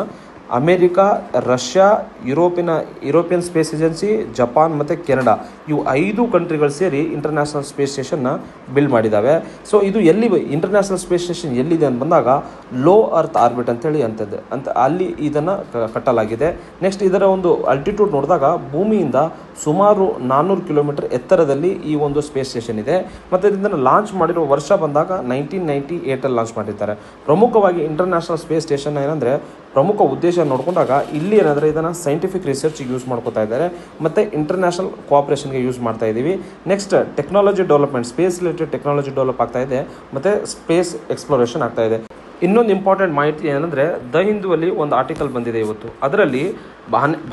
America, Russia, European space agency, Japan ಮತ್ತು ಕೆನಡಾ ಇವು 5 ಕಂಟ್ರಿಗಳು ಸೇರಿ ಇಂಟರ್ನ್ಯಾಷನಲ್ ಸ್ಪೇಸ್ ಸ್ಟೇಷನ್ನ ಬಿಲ್ಡ್ ಮಾಡಿದ್ದಾವೆ. ಸೊ ಇದು ಎಲ್ಲಿ ಇಂಟರ್ನ್ಯಾಷನಲ್ ಸ್ಪೇಸ್ ಸ್ಟೇಷನ್ ಎಲ್ಲಿದೆ ಅಂತ ಬಂದಾಗ ಲೋ ಅರ್ತ್ ಆರ್ಬಿಟ್ ಅಂತೇಳಿ ಅಲ್ಲಿ ಇದನ್ನು ಕಟ್ಟಲಾಗಿದೆ. ನೆಕ್ಸ್ಟ್ ಇದರ ಒಂದು ಅಲ್ಟಿಟ್ಯೂಡ್ ನೋಡಿದಾಗ ಭೂಮಿಯಿಂದ ಸುಮಾರು 400 ಕಿಲೋಮೀಟರ್ ಎತ್ತರದಲ್ಲಿ ಈ ಒಂದು ಸ್ಪೇಸ್ ಸ್ಟೇಷನ್ ಇದೆ. ಮತ್ತು ಇದನ್ನು ಲಾಂಚ್ ಮಾಡಿರೋ ವರ್ಷ ಬಂದಾಗ 1998 ಲಾಂಚ್ ಮಾಡಿರ್ತಾರೆ. ಪ್ರಮುಖವಾಗಿ ಇಂಟರ್ನ್ಯಾಷನಲ್ ಸ್ಪೇಸ್ ಸ್ಟೇಷನ್ ಏನಂದರೆ ಪ್ರಮುಖ ಉದ್ದೇಶ ನೋಡ್ಕೊಂಡಾಗ ಇಲ್ಲಿ ಏನಂದರೆ ಇದನ್ನು ಸೈಂಟಿಫಿಕ್ ರಿಸರ್ಚ್ಗೆ ಯೂಸ್ ಮಾಡ್ಕೋತಾ ಇದ್ದಾರೆ ಮತ್ತು ಇಂಟರ್ನ್ಯಾಷನಲ್ ಕೋಆಪ್ರೇಷನ್ಗೆ ಯೂಸ್ ಮಾಡ್ತಾ ಇದ್ದೀವಿ. Next technology development, space related technology develop ಆಗ್ತಾ ಇದೆ ಮತ್ತು ಸ್ಪೇಸ್ ಎಕ್ಸ್ಪ್ಲೋರೇಷನ್ ಆಗ್ತಾ ಇದೆ. ಇನ್ನೊಂದು ಇಂಪಾರ್ಟೆಂಟ್ ಮಾಹಿತಿ ಏನಂದರೆ ದ ಹಿಂದುವಲ್ಲಿ ಒಂದು ಆರ್ಟಿಕಲ್ ಬಂದಿದೆ ಇವತ್ತು. ಅದರಲ್ಲಿ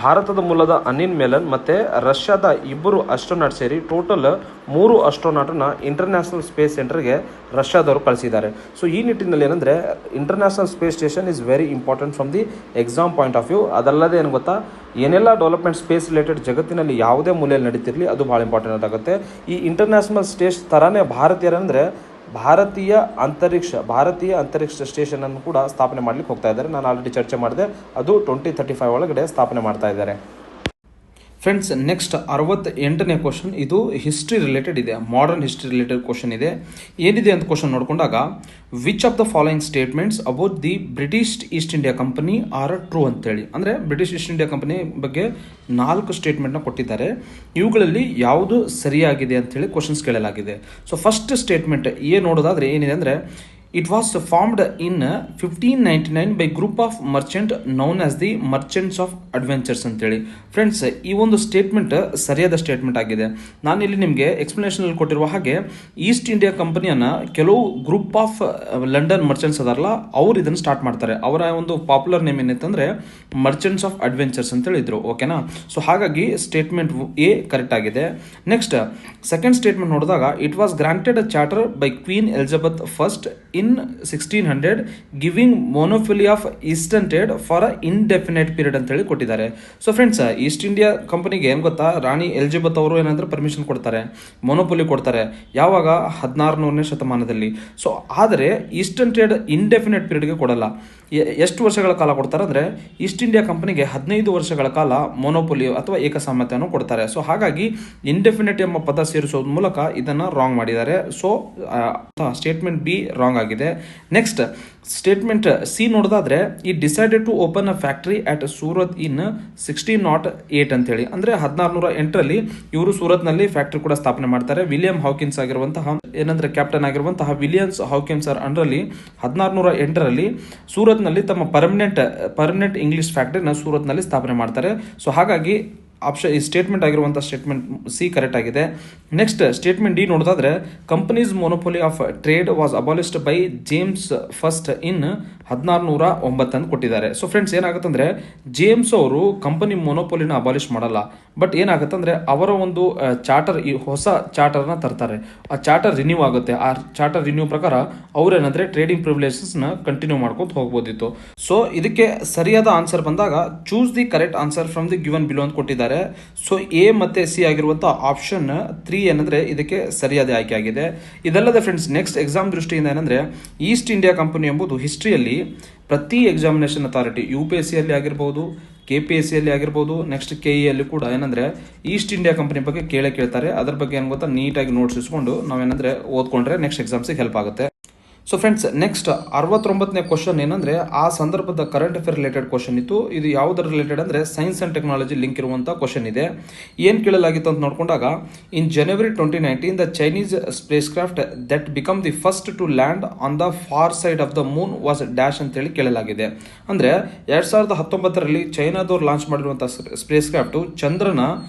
ಭಾರತದ ಮೂಲದ ಅನಿಲ್ ಮೇಲನ್ ಮತ್ತು ರಷ್ಯಾದ ಇಬ್ಬರು ಅಸ್ಟ್ರೋನಾಟ್ ಸೇರಿ ಟೋಟಲ್ 3 ಅಸ್ಟ್ರೋನಾಟನ್ನ ಇಂಟರ್ನ್ಯಾಷನಲ್ ಸ್ಪೇಸ್ ಸೆಂಟರ್ಗೆ ರಷ್ಯಾದವರು ಕಳಿಸಿದ್ದಾರೆ. ಸೊ ಈ ನಿಟ್ಟಿನಲ್ಲಿ ಏನಂದರೆ international space station is very important from the exam point of view. ಅದಲ್ಲದೆ ಏನು ಗೊತ್ತಾ, ಏನೆಲ್ಲ ಡೆವಲಪ್ಮೆಂಟ್ ಸ್ಪೇಸ್ ರಿಲೇಟೆಡ್ ಜಗತ್ತಿನಲ್ಲಿ ಯಾವುದೇ ಮೂಲೆಯಲ್ಲಿ ನಡೀತಿರಲಿ ಅದು ಭಾಳ ಇಂಪಾರ್ಟೆಂಟ್ ಆಗುತ್ತೆ. ಈ ಇಂಟರ್ನ್ಯಾಷನಲ್ ಸ್ಟೇಷ್ ಥರನೇ ಭಾರತೀಯರಂದರೆ ಭಾರತೀಯ ಅಂತರಿಕ್ಷ ಸ್ಟೇಷನನ್ನು ಕೂಡ ಸ್ಥಾಪನೆ ಮಾಡಲಿಕ್ಕೆ ಹೋಗ್ತಾ ಇದ್ದಾರೆ. ನಾನು ಆಲ್ರೆಡಿ ಚರ್ಚೆ ಮಾಡಿದೆ, ಅದು 2035 ಒಳಗಡೆ ಸ್ಥಾಪನೆ ಮಾಡ್ತಾ ಇದ್ದಾರೆ. ಫ್ರೆಂಡ್ಸ್, ನೆಕ್ಸ್ಟ್ 68ನೇ ಕ್ವಶನ್, ಇದು ಹಿಸ್ಟ್ರಿ ರಿಲೇಟೆಡ್ ಇದೆ, ಮಾಡರ್ನ್ ಹಿಸ್ಟ್ರಿ ರಿಲೇಟೆಡ್ ಕ್ವಶನ್ ಇದೆ. ಏನಿದೆ ಅಂತ ಕ್ವಶನ್ ನೋಡ್ಕೊಂಡಾಗ, which of the following statements about the British East India Company are true ಅಂತೇಳಿ, ಅಂದರೆ ಬ್ರಿಟಿಷ್ ಈಸ್ಟ್ ಇಂಡಿಯಾ ಕಂಪನಿ ಬಗ್ಗೆ 4 ಸ್ಟೇಟ್ಮೆಂಟ್ನ ಕೊಟ್ಟಿದ್ದಾರೆ. ಇವುಗಳಲ್ಲಿ ಯಾವುದು ಸರಿಯಾಗಿದೆ ಅಂತೇಳಿ ಕ್ವಶನ್ಸ್ ಕೇಳಲಾಗಿದೆ. ಸೊ ಫಸ್ಟ್ ಸ್ಟೇಟ್ಮೆಂಟ್ ನೋಡೋದಾದ್ರೆ ಏನಿದೆ ಅಂದರೆ, it was formed in 1599 by group of Merchant known as the merchants of adventurers ಅಂತೇಳಿ. ಫ್ರೆಂಡ್ಸ್, ಈ ಒಂದು ಸ್ಟೇಟ್ಮೆಂಟ್ ಸರಿಯಾದ ಸ್ಟೇಟ್ಮೆಂಟ್ ಆಗಿದೆ. ನಾನಿಲ್ಲಿ ನಿಮಗೆ ಎಕ್ಸ್ಪ್ಲನೇಷನಲ್ಲಿ ಕೊಟ್ಟಿರುವ ಹಾಗೆ ಈಸ್ಟ್ ಇಂಡಿಯಾ ಕಂಪನಿಯನ್ನು ಕೆಲವು ಗ್ರೂಪ್ ಆಫ್ ಲಂಡನ್ ಮರ್ಚೆಂಟ್ಸ್ ಅದಾರಲ್ಲ, ಅವ್ರು ಇದನ್ನು ಸ್ಟಾರ್ಟ್ ಮಾಡ್ತಾರೆ. ಅವರ ಒಂದು ಪಾಪ್ಯುಲರ್ ನೇಮ್ ಏನಿತ್ತಂದರೆ ಮರ್ಚೆಂಟ್ಸ್ ಆಫ್ ಅಡ್ವೆಂಚರ್ಸ್ ಅಂತೇಳಿ ಇದ್ರು. ಓಕೆನಾ? ಸೊ ಹಾಗಾಗಿ ಸ್ಟೇಟ್ಮೆಂಟ್ ಎ ಕರೆಕ್ಟ್ ಆಗಿದೆ. ನೆಕ್ಸ್ಟ್ ಸೆಕೆಂಡ್ ಸ್ಟೇಟ್ಮೆಂಟ್ ನೋಡಿದಾಗ, it was granted a charter by Queen Elizabeth first in 1600 giving monopoly of eastern trade for a indefinite period ಅಂತ ಹೇಳಿ ಕೊಟ್ಟಿದ್ದಾರೆ. ಸೊ ಫ್ರೆಂಡ್ಸ್, ಈಸ್ಟ್ ಇಂಡಿಯಾ ಕಂಪನಿಗೆ ಏನು ಗೊತ್ತಾ, ರಾಣಿ ಎಲಿಜಬೆತ್ ಅವರು ಏನಂದ್ರೆ ಪರ್ಮಿಷನ್ ಕೊಡ್ತಾರೆ, ಮೊನೋಪೊಲಿ ಕೊಡ್ತಾರೆ. ಯಾವಾಗ? 1600ನೇ ಶತಮಾನದಲ್ಲಿ. ಸೊ ಆದರೆ ಈಸ್ಟರ್ನ್ ಟ್ರೇಡ್ ಇಂಡೆಫಿನೆಟ್ ಪೀರಿಯಡ್ಗೆ ಕೊಡಲ್ಲ. ಎಷ್ಟು ವರ್ಷಗಳ ಕಾಲ ಕೊಡ್ತಾರೆ ಅಂದರೆ, ಈಸ್ಟ್ ಇಂಡಿಯಾ ಕಂಪನಿಗೆ 15 ವರ್ಷಗಳ ಕಾಲ ಮೊನೋಪೊಲಿ ಅಥವಾ ಏಕಸಾಮ್ಯತೆಯನ್ನು ಕೊಡ್ತಾರೆ. ಸೊ ಹಾಗಾಗಿ ಇಂಡೆಫಿನೆಟ್ ಎಂಬ ಪದ ಸೇರಿಸೋದ್ರ ಮೂಲಕ ಇದನ್ನು ರಾಂಗ್ ಮಾಡಿದ್ದಾರೆ. ಸೊ ಸ್ಟೇಟ್ಮೆಂಟ್ ಬಿ ರಾಂಗ್ ಆಗಿದೆ. ನೆಕ್ಸ್ಟ್ ಸ್ಟೇಟ್ಮೆಂಟ್ ಸಿ ನೋಡೋದಾದ್ರೆ, ಈ decided to open a factory at Surat in 1608 ಅಂತೇಳಿ, ಅಂದರೆ 1608ರಲ್ಲಿ ಇವರು ಸೂರತ್ನಲ್ಲಿ ಫ್ಯಾಕ್ಟರಿ ಕೂಡ ಸ್ಥಾಪನೆ ಮಾಡ್ತಾರೆ. ವಿಲಿಯಂ ಹಾಕಿನ್ಸ್ ಆಗಿರುವಂತಹ ಏನಂದ್ರೆ ಕ್ಯಾಪ್ಟನ್ ಆಗಿರುವಂತಹ ವಿಲಿಯಮ್ಸ್ ಹಾಕಿನ್ಸ್ ಅಂಡರಲ್ಲಿ 1608ರಲ್ಲಿ ಸೂರತ್ನಲ್ಲಿ ತಮ್ಮ ಪರ್ಮನೆಂಟ್ ಇಂಗ್ಲಿಷ್ ಫ್ಯಾಕ್ಟರಿನ ಸೂರತ್ನಲ್ಲಿ ಸ್ಥಾಪನೆ ಮಾಡ್ತಾರೆ. ಸೊ ಹಾಗಾಗಿ ಆಪ್ಷನ್ ಈ ಸ್ಟೇಟ್ಮೆಂಟ್ ಆಗಿರುವಂಥ ಸ್ಟೇಟ್ಮೆಂಟ್ ಸಿ ಕರೆಕ್ಟ್ ಆಗಿದೆ. ನೆಕ್ಸ್ಟ್ ಸ್ಟೇಟ್ಮೆಂಟ್ ಡಿ ನೋಡೋದಾದ್ರೆ, company's monopoly of trade was abolished by James first in 1609 ಅಂತ ಕೊಟ್ಟಿದ್ದಾರೆ. ಸೊ ಫ್ರೆಂಡ್ಸ್, ಏನಾಗುತ್ತಂದ್ರೆ ಜೇಮ್ಸ್ ಅವರು ಕಂಪನಿ ಮೊನೋಪೊಲಿನ ಅಬಾಲಿಷ್ ಮಾಡಲ್ಲ. ಬಟ್ ಏನಾಗುತ್ತಂದ್ರೆ ಅವರ ಒಂದು ಚಾರ್ಟರ್, ಈ ಹೊಸ ಚಾರ್ಟರ್ನ ತರ್ತಾರೆ. ಆ ಚಾರ್ಟರ್ ರಿನ್ಯೂ ಆಗುತ್ತೆ. ಆ ಚಾರ್ಟರ್ ರಿನ್ಯೂ ಪ್ರಕಾರ ಅವ್ರೇನಂದ್ರೆ ಟ್ರೇಡಿಂಗ್ ಪ್ರಿವಿಲೇಜಸ್ನ ಕಂಟಿನ್ಯೂ ಮಾಡ್ಕೊಂತ ಹೋಗ್ಬೋದಿತ್ತು. ಸೊ ಇದಕ್ಕೆ ಸರಿಯಾದ ಆನ್ಸರ್ ಬಂದಾಗ choose the correct answer from the given below ಅಂತ ಕೊಟ್ಟಿದ್ದಾರೆ. ಸೊ ಎ ಮತ್ತೆ ಸಿ ಆಗಿರುವಂತಹ ಆಪ್ಷನ್ 3 ಏನಂದ್ರೆ ಇದಕ್ಕೆ ಸರಿಯಾದ ಆಯ್ಕೆ ಆಗಿದೆ. ಇದಲ್ಲದೆ ಫ್ರೆಂಡ್ಸ್, ನೆಕ್ಸ್ಟ್ ಎಕ್ಸಾಮ್ ದೃಷ್ಟಿಯಿಂದ ಏನಂದ್ರೆ, ಈಸ್ಟ್ ಇಂಡಿಯಾ ಕಂಪನಿ ಎಂಬುದು ಹಿಸ್ಟ್ರಿಯಲ್ಲಿ ಪ್ರತಿ ಎಕ್ಸಾಮಿನೇಷನ್ ಅಥಾರಿಟಿ UPSC ಅಲ್ಲಿ ಆಗಿರ್ಬೋದು, KPSC ಅಲ್ಲಿ ಆಗಿರ್ಬೋದು, ನೆಕ್ಸ್ಟ್ KE ಅಲ್ಲಿ ಕೂಡ ಏನಂದ್ರೆ ಈಸ್ಟ್ ಇಂಡಿಯಾ ಕಂಪನಿ ಬಗ್ಗೆ ಕೇಳ್ತಾರೆ. ಅದ್ರ ಬಗ್ಗೆ ಏನು ಗೊತ್ತಾ, ನೀಟಾಗಿ ನೋಟ್ಸ್ ಇಸ್ಕೊಂಡು ನಾವೇನಂದ್ರೆ ಓದ್ಕೊಂಡ್ರೆ ನೆಕ್ಸ್ಟ್ ಎಕ್ಸಾಮ್ಸಿಗೆ ಹೆಲ್ಪ್ ಆಗುತ್ತೆ. ಸೊ ಫ್ರೆಂಡ್ಸ್, ನೆಕ್ಸ್ಟ್ 69ನೇ ಕ್ವಶನ್ ಏನಂದ್ರೆ, ಆ ಸಂದರ್ಭದ ಕರೆಂಟ್ ಅಫೇರ್ ರಿಲೇಟೆಡ್ ಕ್ವಶನ್ ಇತ್ತು. ಇದು ಯಾವುದರ ರಿಲೇಟೆಡ್ ಅಂದ್ರೆ ಸೈನ್ಸ್ ಅಂಡ್ ಟೆಕ್ನಾಲಜಿ ಲಿಂಕ್ ಇರುವಂತಹ ಕ್ವಶನ್ ಇದೆ. ಏನು ಕೇಳಲಾಗಿತ್ತು ಅಂತ ನೋಡ್ಕೊಂಡಾಗ, in January 2019 the Chinese spacecraft that become the first to land on the far side of the moon was dash ಅಂತೇಳಿ ಕೇಳಲಾಗಿದೆ. ಅಂದ್ರೆ 2019ರಲ್ಲಿ ಚೈನಾದವ್ರು ಲಾಂಚ್ ಮಾಡಿರುವಂತಹ ಸ್ಪೇಸ್ ಕ್ರಾಫ್ಟ್ ಚಂದ್ರನ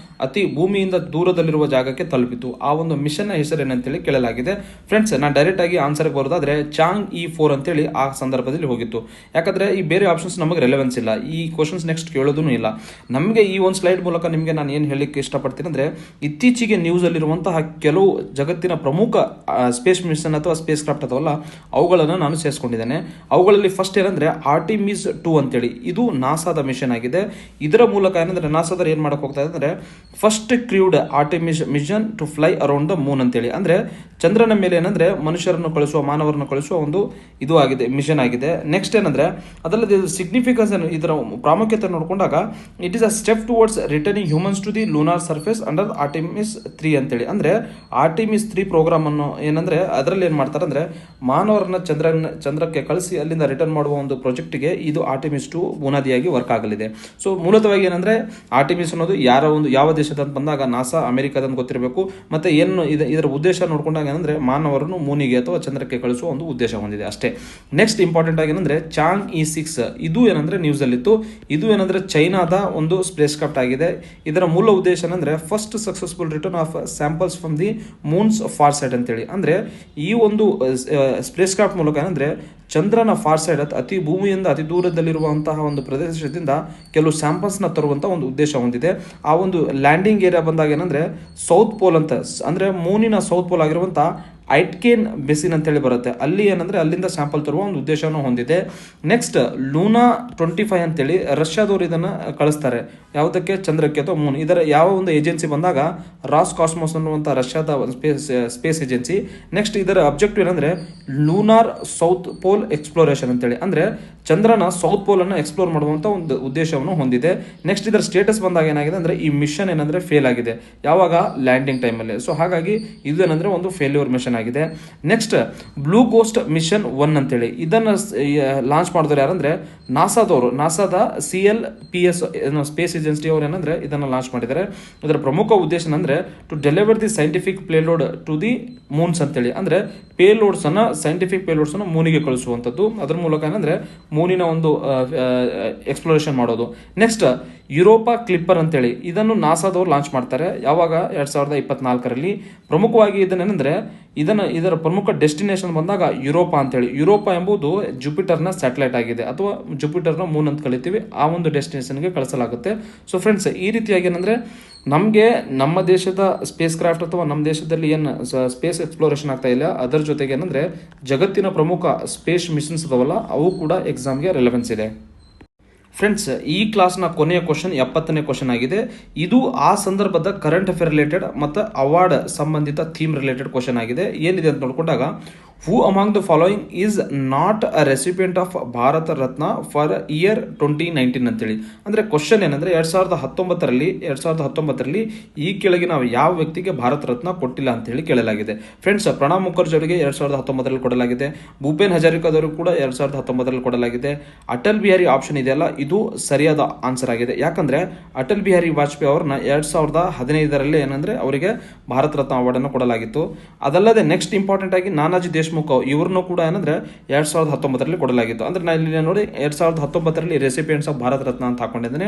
ಅತಿ ಭೂಮಿಯಿಂದ ದೂರದಲ್ಲಿರುವ ಜಾಗಕ್ಕೆ ತಲುಪಿತು. ಆ ಒಂದು ಮಿಷನ್ ಹೆಸರು ಏನಂತೇಳಿ ಕೇಳಲಾಗಿದೆ. ಫ್ರೆಂಡ್ಸ್, ನಾನು ಡೈರೆಕ್ಟ್ ಆಗಿ ಆನ್ಸರ್ಗೆ ಬರೋದಾದ್ರೆ ಚಾಂಗ್ E4 ಅಂತೇಳಿ ಆ ಸಂದರ್ಭದಲ್ಲಿ ಹೋಗಿತ್ತು. ಯಾಕಂದ್ರೆ ಈ ಬೇರೆ ಆಪ್ಷನ್ಸ್ ನಮಗೆ ರೆಲೆವೆನ್ಸ್ ಇಲ್ಲ, ಈ ಕ್ವಶನ್ಸ್ ನೆಕ್ಸ್ಟ್ ಕೇಳೋದೂ ಇಲ್ಲ. ನಮಗೆ ಈ ಒಂದು ಸ್ಲೈಡ್ ಮೂಲಕ ನಿಮಗೆ ನಾನು ಏನು ಹೇಳಲಿಕ್ಕೆ ಇಷ್ಟಪಡ್ತೀನಿ ಅಂದ್ರೆ, ಇತ್ತೀಚೆಗೆ ನ್ಯೂಸ್ ಅಲ್ಲಿರುವಂತಹ ಕೆಲವು ಜಗತ್ತಿನ ಪ್ರಮುಖ ಸ್ಪೇಸ್ ಮಿಷನ್ ಅಥವಾ ಸ್ಪೇಸ್ ಕ್ರಾಫ್ಟ್ ಅಥವಾ ಅವುಗಳನ್ನು ನಾನು ಸೇರಿಸ್ಕೊಂಡಿದ್ದೇನೆ. ಅವುಗಳಲ್ಲಿ ಫಸ್ಟ್ ಏನಂದ್ರೆ ಆರ್ಟಿಮಿಸ್ 2 ಅಂತೇಳಿ, ಇದು ನಾಸಾದ ಮಿಷನ್ ಆಗಿದೆ. ಇದರ ಮೂಲಕ ಏನಂದ್ರೆ ನಾಸಾದವ್ರು ಏನ್ ಮಾಡಕ್ ಹೋಗ್ತಾ ಇದೆ ಅಂದ್ರೆ, first crewed Artemis mission to fly around the moon ಅಂತೇಳಿ, ಅಂದ್ರೆ ಚಂದ್ರನ ಮೇಲೆ ಏನಂದ್ರೆ ಮನುಷ್ಯರನ್ನು ಕಳಿಸುವ, ಮಾನವರನ್ನು ಕಳಿಸುವ ಒಂದು ಇದು ಆಗಿದೆ, ಮಿಷನ್ ಆಗಿದೆ. ನೆಕ್ಸ್ಟ್ ಏನಂದ್ರೆ, ಅದಲ್ಲದೆ ಸಿಗ್ನಿಫಿಕೆನ್ಸ್, ಇದರ ಪ್ರಾಮುಖ್ಯತೆ ನೋಡ್ಕೊಂಡಾಗ, it is a step towards returning humans to the lunar surface under Artemis 3 ಅಂತೇಳಿ. ಅಂದ್ರೆ ಆರ್ಟಿಮಿಸ್ 3 ಪ್ರೋಗ್ರಾಮ್ ಅನ್ನು ಏನಂದ್ರೆ ಅದರಲ್ಲಿ ಏನ್ ಮಾಡ್ತಾರೆ ಅಂದ್ರೆ, ಮಾನವರನ್ನ ಚಂದ್ರಕ್ಕೆ ಕಳಿಸಿ ಅಲ್ಲಿಂದ ರಿಟರ್ನ್ ಮಾಡುವ ಒಂದು ಪ್ರಾಜೆಕ್ಟ್ಗೆ ಇದು ಆರ್ಟಿಮಿಸ್ 2 ಬುನಾದಿಯಾಗಿ ವರ್ಕ್ ಆಗಲಿದೆ. ಸೊ ಮೂಲತವಾಗಿ ಏನಂದ್ರೆ, ಆರ್ಟಿಮಿಸ್ ಅನ್ನೋದು ಯಾವ ದೇಶದ ಅಂತ ಬಂದಾಗ ನಾಸಾ ಅಮೆರಿಕದಂತ ಗೊತ್ತಿರಬೇಕು. ಮತ್ತೆ ಏನು ಇದರ ಉದ್ದೇಶ ನೋಡ್ಕೊಂಡಾಗ ಏನಂದ್ರೆ, ಮಾನವರನ್ನು ಮೂನಿಗೆ ಅಥವಾ ಚಂದ್ರಕ್ಕೆ ಕಳಿಸುವ ಒಂದು ಉದ್ದೇಶ ಹೊಂದಿದೆ ಅಷ್ಟೇ. ನೆಕ್ಸ್ಟ್ ಇಂಪಾರ್ಟೆಂಟ್ ಆಗಿ ಏನಂದ್ರೆ ಚಾಂಗ್ E6 ಇದು ಏನಂದ್ರೆ ನ್ಯೂಸ್ ಅಲ್ಲಿತ್ತು. ಇದು ಏನಂದ್ರೆ ಚೈನಾದ ಒಂದು ಸ್ಪೇಸ್ ಕ್ರಾಫ್ಟ್ ಆಗಿದೆ. ಇದರ ಮೂಲ ಉದ್ದೇಶ ಏನಂದ್ರೆ first successful return of samples from the moons for side ಅಂತೇಳಿ. ಅಂದ್ರೆ ಈ ಒಂದು ಸ್ಪೇಸ್ ಕ್ರಾಫ್ಟ್ ಮೂಲಕ ಏನಂದ್ರೆ ಚಂದ್ರನ ಫಾರ್ ಸೈಡ್ ಅತಿ ಭೂಮಿಯಿಂದ ಅತಿ ದೂರದಲ್ಲಿರುವಂತಹ ಒಂದು ಪ್ರದೇಶದಿಂದ ಕೆಲವು ಸ್ಯಾಂಪಲ್ಸ್ನ ತರುವಂಥ ಒಂದು ಉದ್ದೇಶ ಹೊಂದಿದೆ. ಆ ಒಂದು ಲ್ಯಾಂಡಿಂಗ್ ಏರಿಯಾ ಬಂದಾಗ ಏನಂದ್ರೆ ಸೌತ್ ಪೋಲ್ ಅಂತ, ಅಂದ್ರೆ ಮೂನಿನ ಸೌತ್ ಪೋಲ್ ಆಗಿರುವಂಥ ಐಟ್ಕೇನ್ ಬೆಸಿನ್ ಅಂತೇಳಿ ಬರುತ್ತೆ. ಅಲ್ಲಿ ಏನಂದ್ರೆ ಅಲ್ಲಿಂದ ಸ್ಯಾಂಪಲ್ ತರುವ ಒಂದು ಉದ್ದೇಶವನ್ನು ಹೊಂದಿದೆ. ನೆಕ್ಸ್ಟ್ ಲೂನಾ 25 ಅಂತೇಳಿ ರಷ್ಯಾದವರು ಇದನ್ನು ಕಳಿಸ್ತಾರೆ. ಯಾವುದಕ್ಕೆ? ಚಂದ್ರಕ್ಕೆ ಅಥವಾ ಮೂನ್. ಇದರ ಯಾವ ಒಂದು ಏಜೆನ್ಸಿ ಬಂದಾಗ ರಾಸ್ ಕಾಸ್ಮೋಸ್ ಅನ್ನುವಂಥ ರಷ್ಯಾದ ಸ್ಪೇಸ್ ಏಜೆನ್ಸಿ. ನೆಕ್ಸ್ಟ್ ಇದರ ಅಬ್ಜೆಕ್ಟಿವ್ ಏನಂದ್ರೆ ಲೂನಾರ್ ಸೌತ್ ಪೋಲ್ ಎಕ್ಸ್ಪ್ಲೋರೇಷನ್ ಅಂತೇಳಿ, ಅಂದ್ರೆ ಚಂದ್ರನ ಸೌತ್ ಪೋಲ್ ಅನ್ನು ಎಕ್ಸ್ಪ್ಲೋರ್ ಮಾಡುವಂತ ಒಂದು ಉದ್ದೇಶವನ್ನು ಹೊಂದಿದೆ. ನೆಕ್ಸ್ಟ್ ಇದರ ಸ್ಟೇಟಸ್ ಬಂದಾಗ ಏನಾಗಿದೆ ಅಂದ್ರೆ ಈ ಮಿಷನ್ ಏನಂದ್ರೆ ಫೇಲ್ ಆಗಿದೆ. ಯಾವಾಗ? ಲ್ಯಾಂಡಿಂಗ್ ಟೈಮಲ್ಲಿ. ಸೊ ಹಾಗಾಗಿ ಇದು ಏನಂದ್ರೆ ಒಂದು ಫೇಲ್ಯೂರ್ ಮಿಷನ್ ಆಗಿದೆ. ನೆಕ್ಸ್ಟ್ ಬ್ಲೂ ಗೋಸ್ಟ್ ಮಿಷನ್ 1 ಅಂತೇಳಿ ಇದನ್ನ ಲಾಂಚ್ ಮಾಡಿದವರು ಯಾರಂದ್ರೆ ನಾಸಾದ CLPS ಸ್ಪೇಸ್ ಏಜೆನ್ಸಿ ಅವರು ಏನಂದ್ರೆ ಇದನ್ನ ಲಾಂಚ್ ಮಾಡಿದ್ದಾರೆ. ಇದರ ಪ್ರಮುಖ ಉದ್ದೇಶ ಏನಂದ್ರೆ to deliver the scientific payload to the moons ಅಂತೇಳಿ, ಅಂದ್ರೆ ಸೈಂಟಿಫಿಕ್ ಪೇಲೋಡ್ಸ್ ಅನ್ನು ಮೂನಿಗೆ ಕಳಿಸುವಂಥದ್ದು. ಅದರ ಮೂಲಕ ಏನಂದ್ರೆ ಮೂನಿನ ಒಂದು ಎಕ್ಸ್ಪ್ಲೋರೇಷನ್ ಮಾಡೋದು. ನೆಕ್ಸ್ಟ್ ಯುರೋಪಾ ಕ್ಲಿಪ್ಪರ್ ಅಂತೇಳಿ ಇದನ್ನು ನಾಸಾದವರು ಲಾಂಚ್ ಮಾಡ್ತಾರೆ. ಯಾವಾಗ? 2024ರಲ್ಲಿ. ಪ್ರಮುಖವಾಗಿ ಇದನ್ನೇನೆಂದ್ರೆ ಇದರ ಪ್ರಮುಖ ಡೆಸ್ಟಿನೇಷನ್ ಬಂದಾಗ ಯುರೋಪಾ ಅಂತೇಳಿ. ಯುರೋಪಾ ಎಂಬುದು ಜುಪಿಟರ್ನ ಸ್ಯಾಟಲೈಟ್ ಆಗಿದೆ, ಅಥವಾ ಜುಪಿಟರ್ನ ಮೂನ್ ಅಂತ ಕಳಿತೀವಿ. ಆ ಒಂದು ಡೆಸ್ಟಿನೇಷನ್ಗೆ ಕಳಿಸಲಾಗುತ್ತೆ. ಸೊ ಫ್ರೆಂಡ್ಸ್, ಈ ರೀತಿಯಾಗಿ ಏನಂದ್ರೆ ನಮಗೆ ನಮ್ಮ ದೇಶದ ಸ್ಪೇಸ್ ಕ್ರಾಫ್ಟ್ ಅಥವಾ ನಮ್ಮ ದೇಶದಲ್ಲಿ ಏನು ಸ್ಪೇಸ್ ಎಕ್ಸ್ಪ್ಲೋರೇಷನ್ ಆಗ್ತಾ ಇಲ್ಲ, ಅದರ ಜೊತೆಗೆ ಏನಂದ್ರೆ ಜಗತ್ತಿನ ಪ್ರಮುಖ ಸ್ಪೇಸ್ ಮಿಷನ್ಸ್ ಅದಾವಲ್ಲ, ಅವು ಕೂಡ ಎಕ್ಸಾಮ್ಗೆ ರೆಲೆವೆನ್ಸ್ ಇದೆ. ಫ್ರೆಂಡ್ಸ್, ಈ ಕ್ಲಾಸ್ನ ಕೊನೆಯ ಕ್ವಶನ್ 70ನೇ ಕ್ವಶನ್ ಆಗಿದೆ. ಇದು ಆ ಸಂದರ್ಭದ ಕರೆಂಟ್ ಅಫೇರ್ ರಿಲೇಟೆಡ್ ಮತ್ತು ಅವಾರ್ಡ್ ಸಂಬಂಧಿತ ಥೀಮ್ ರಿಲೇಟೆಡ್ ಕ್ವಶನ್ ಆಗಿದೆ. ಏನಿದೆ ಅಂತ ನೋಡ್ಕೊಂಡಾಗ, who among the following is not a recipient of Bharat Ratna for year 2019 ಅಂತೇಳಿ. ಅಂದರೆ ಕ್ವಶನ್ ಏನಂದ್ರೆ 2019ರಲ್ಲಿ ಈ ಕೆಳಗಿನ ಯಾವ ವ್ಯಕ್ತಿಗೆ ಭಾರತ ರತ್ನ ಕೊಟ್ಟಿಲ್ಲ ಅಂತ ಹೇಳಿ ಕೇಳಲಾಗಿದೆ. ಫ್ರೆಂಡ್ಸ್, ಪ್ರಣಬ್ ಮುಖರ್ಜಿ ಅವರಿಗೆ 2019ರಲ್ಲಿ ಕೊಡಲಾಗಿದೆ. ಭೂಪೇನ್ ಹಜಾರಿಕಾದವರು ಕೂಡ 2019ರಲ್ಲಿ ಕೊಡಲಾಗಿದೆ. ಅಟಲ್ ಬಿಹಾರಿ ಆಪ್ಷನ್ ಇದೆಯಲ್ಲ, ಇದು ಸರಿಯಾದ ಆನ್ಸರ್ ಆಗಿದೆ. ಯಾಕಂದ್ರೆ ಅಟಲ್ ಬಿಹಾರಿ ವಾಜಪೇಯಿ ಅವ್ರನ್ನ 2015ರಲ್ಲಿ ಏನಂದ್ರೆ ಅವರಿಗೆ ಭಾರತ ರತ್ನ ಅವಾರ್ಡ್ ಅನ್ನು ಕೊಡಲಾಗಿತ್ತು. ಅದಲ್ಲದೆ ನೆಕ್ಸ್ಟ್ ಇಂಪಾರ್ಟೆಂಟ್ ಆಗಿ ನಾನಾಜಿ ದೇಶ್ಮುಖ್ ಇವ್ರನ್ನು ಕೂಡ ಏನಂದ್ರೆ 2019ರಲ್ಲಿ ಕೊಡಲಾಗಿತ್ತು. ಅಂದ್ರೆ ನಾನು ಇಲ್ಲಿ ನೋಡಿ 2019ರಲ್ಲಿ ರೆಸಿಪಿಯೆಂಟ್ಸ್ ಆಫ್ ಭಾರತ ರತ್ನ ಅಂತ ಹಾಕೊಂಡಿದ್ದೇನೆ.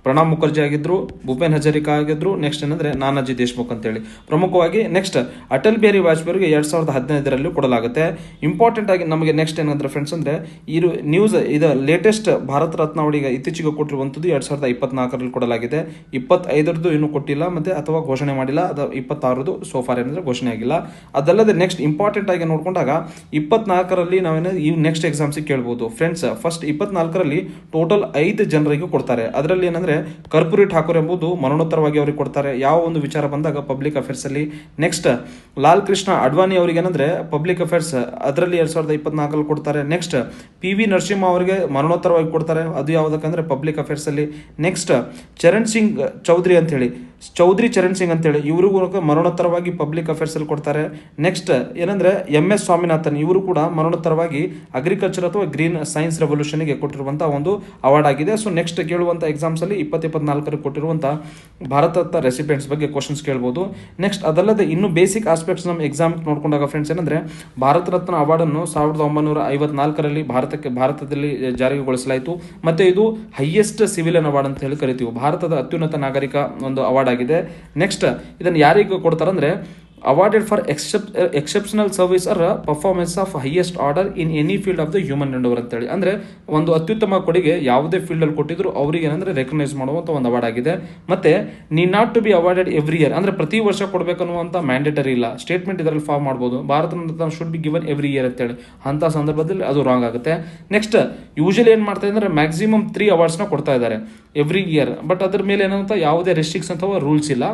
ಪ್ರಣಬ್ ಮುಖರ್ಜಿ ಆಗಿದ್ರು, ಭೂಪೇನ್ ಹಜಾರಿಕಾ ಆಗಿದ್ರು, ನೆಕ್ಸ್ಟ್ ಏನಂದ್ರೆ ನಾನಾಜಿ ದೇಶ್ಮುಖ್ ಅಂತೇಳಿ ಪ್ರಮುಖವಾಗಿ. ನೆಕ್ಸ್ಟ್ ಅಟಲ್ ಬಿಹಾರಿ ವಾಜಪೇಯಿ 2015ರಲ್ಲಿ ಕೊಡಲಾಗುತ್ತೆ. ಇಂಪಾರ್ಟೆಂಟ್ ಆಗಿ ನಮಗೆ ನೆಕ್ಸ್ಟ್ ಏನಂದ್ರೆ ಫ್ರೆಂಡ್ಸ್ ಅಂದ್ರೆ ಇದು ನ್ಯೂಸ್, ಇದು ಲೇಟೆಸ್ಟ್ ಭಾರತ ರತ್ನ ಅವರಿಗೆ ಇತ್ತೀಚೆಗೆ ಕೊಟ್ಟಿರುವಂಥದ್ದು 2024ರಲ್ಲಿ ಕೊಡಲಾಗಿದೆ. 25ರದ್ದು ಇನ್ನೂ ಕೊಟ್ಟಿಲ್ಲ, ಮತ್ತೆ ಅಥವಾ ಘೋಷಣೆ ಮಾಡಿಲ್ಲ. ಅದು 26ರದ್ದು ಸೋಫಾರ್ ಏನಂದ್ರೆ ಘೋಷಣೆ ಆಗಿಲ್ಲ. ಅದಲ್ಲದೆ ನೆಕ್ಸ್ಟ್ ಇಂಪಾರ್ಟೆಂಟ್ ಆಗಿ ನೋಡ್ಕೊಂಡಾಗ 24ರಲ್ಲಿ ನಾವೇನ ಈ ನೆಕ್ಸ್ಟ್ ಎಕ್ಸಾಮ್ಸಿಗೆ ಕೇಳ್ಬೋದು. ಫ್ರೆಂಡ್ಸ್, ಫಸ್ಟ್ 24ರಲ್ಲಿ ಟೋಟಲ್ 5 ಜನರಿಗೆ ಕೊಡ್ತಾರೆ. ಅದರಲ್ಲಿ ಏನಂದ್ರೆ ಕರ್ಪೂರಿ ಠಾಕೂರ್ ಎಂಬುದು ಮರಣೋತ್ತರವಾಗಿ ಅವರಿಗೆ ಕೊಡ್ತಾರೆ, ಯಾವ ಒಂದು ವಿಚಾರ ಬಂದಾಗ ಪಬ್ಲಿಕ್ ಅಫೇರ್ಸ್ ಅಲ್ಲಿ. ನೆಕ್ಸ್ಟ್ ಲಾಲ್ ಕೃಷ್ಣ ಅಡ್ವಾಣಿ ಅವರಿಗೆ ಏನಂದ್ರೆ ಪಬ್ಲಿಕ್ ಅಫೇರ್ಸ್ ಅದರಲ್ಲಿ 2024ರಲ್ಲಿ ಕೊಡ್ತಾರೆ. ನೆಕ್ಸ್ಟ್ PV ನರಸಿಂಹ ಅವರಿಗೆ ಮರಣೋತ್ತರವಾಗಿ ಕೊಡ್ತಾರೆ, ಅದು ಯಾವುದಕ್ಕಂದ್ರೆ ಪಬ್ಲಿಕ್ ಅಫೇರ್ಸ್ ಅಲ್ಲಿ. ನೆಕ್ಸ್ಟ್ ಚರಣ್ ಸಿಂಗ್ ಚೌಧರಿ ಚರಣ್ ಸಿಂಗ್ ಅಂತೇಳಿ ಇವ್ರಿಗೂ ಮರಣೋತ್ತರವಾಗಿ ಪಬ್ಲಿಕ್ ಅಫೇರ್ಸ್ ಅಲ್ಲಿ ಕೊಡ್ತಾರೆ. ನೆಕ್ಸ್ಟ್ ಏನಂದ್ರೆ MS ಸ್ವಾಮಿನಾಥನ್ ಇವರು ಕೂಡ ಮರಣೋತ್ತರವಾಗಿ ಅಗ್ರಿಕಲ್ಚರ್ ಅಥವಾ ಗ್ರೀನ್ ಸೈನ್ಸ್ ರೆವಲ್ಯೂಷನ್ಗೆ ಕೊಟ್ಟಿರುವಂತಹ ಒಂದು ಅವಾರ್ಡ್ ಆಗಿದೆ. ಸೊ ನೆಕ್ಸ್ಟ್ ಕೇಳುವಂತ ಎಕ್ಸಾಮ್ಸ್ ಅಲ್ಲಿ 2024ರಲ್ಲಿ ಕೊಟ್ಟಿರುವಂತಹ ಭಾರತ ರತ್ನ ರೆಸಿಪಿಯೆಂಟ್ಸ್ ಬಗ್ಗೆ ಕ್ವಶನ್ಸ್ ಕೇಳಬಹುದು. ನೆಕ್ಸ್ಟ್ ಅದಲ್ಲದೆ ಇನ್ನು ಬೇಸಿಕ್ ಆಸ್ಪೆಕ್ಟ್ಸ್ ನಮ್ಮ ಎಕ್ಸಾಮ್ ನೋಡ್ಕೊಂಡಾಗ ಫ್ರೆಂಡ್ಸ್ ಏನಂದ್ರೆ ಭಾರತ ರತ್ನ ಅವಾರ್ಡ್ ಅನ್ನು 1954ರಲ್ಲಿ ಭಾರತದಲ್ಲಿ ಜಾರಿಗೊಳಿಸಲಾಯಿತು. ಮತ್ತೆ ಇದು ಹೈಯೆಸ್ಟ್ ಸಿವಿಲಿಯನ್ ಅವಾರ್ಡ್ ಅಂತ ಹೇಳಿ ಕರಿತೀವಿ. ಭಾರತದ ಅತ್ಯುನ್ನತ ನಾಗರಿಕ ಒಂದು ಅವಾರ್ಡ್ ಆಗಿದೆ. ನೆಕ್ಸ್ಟ್ ಇದನ್ನು ಯಾರಿಗೆ ಕೊಡ್ತಾರಂದ್ರೆ awarded for exceptional service or performance of highest order in any field of the human endeavor ಅಂತೇಳಿ. ಅಂದ್ರೆ ಒಂದು ಅತ್ಯುತ್ತಮ ಕೊಡುಗೆ ಯಾವುದೇ ಫೀಲ್ಡ್ ಅಲ್ಲಿ ಕೊಟ್ಟಿದ್ರು ಅವರಿಗೆ ಏನಂದ್ರೆ ರೆಕಗ್ನೈಸ್ ಮಾಡುವಂತ ಒಂದು ಅವಾರ್ಡ್ ಆಗಿದೆ. ಮತ್ತೆ need not to be awarded every year, ಅಂದ್ರೆ ಪ್ರತಿ ವರ್ಷ ಕೊಡಬೇಕನ್ನುವಂತ ಮ್ಯಾಂಡೇಟರಿ ಇಲ್ಲ. ಸ್ಟೇಟ್ಮೆಂಟ್ ಇದರಲ್ಲಿ ಫಾರ್ಮ್ ಮಾಡಬಹುದು, Bharat Ratna should be given every year ಅಂತೇಳಿ. ಅಂತ ಸಂದರ್ಭದಲ್ಲಿ ಅದು ರಾಂಗ್ ಆಗುತ್ತೆ. ನೆಕ್ಸ್ಟ್ ಯೂಶಲಿ ಏನ್ ಮಾಡ್ತಾ ಇದ್ದಾರೆ, ಮ್ಯಾಕ್ಸಿಮಮ್ 3 ಅವಾರ್ಡ್ಸ್ ನ ಕೊಡ್ತಾ ಇದ್ದಾರೆ ಎವ್ರಿ ಇಯರ್. ಬಟ್ ಅದ್ರ ಮೇಲೆ ಏನಂತ ಯಾವುದೇ ರೆಸ್ಟ್ರಿಕ್ಷನ್ ಅಥವಾ ರೂಲ್ಸ್ ಇಲ್ಲ.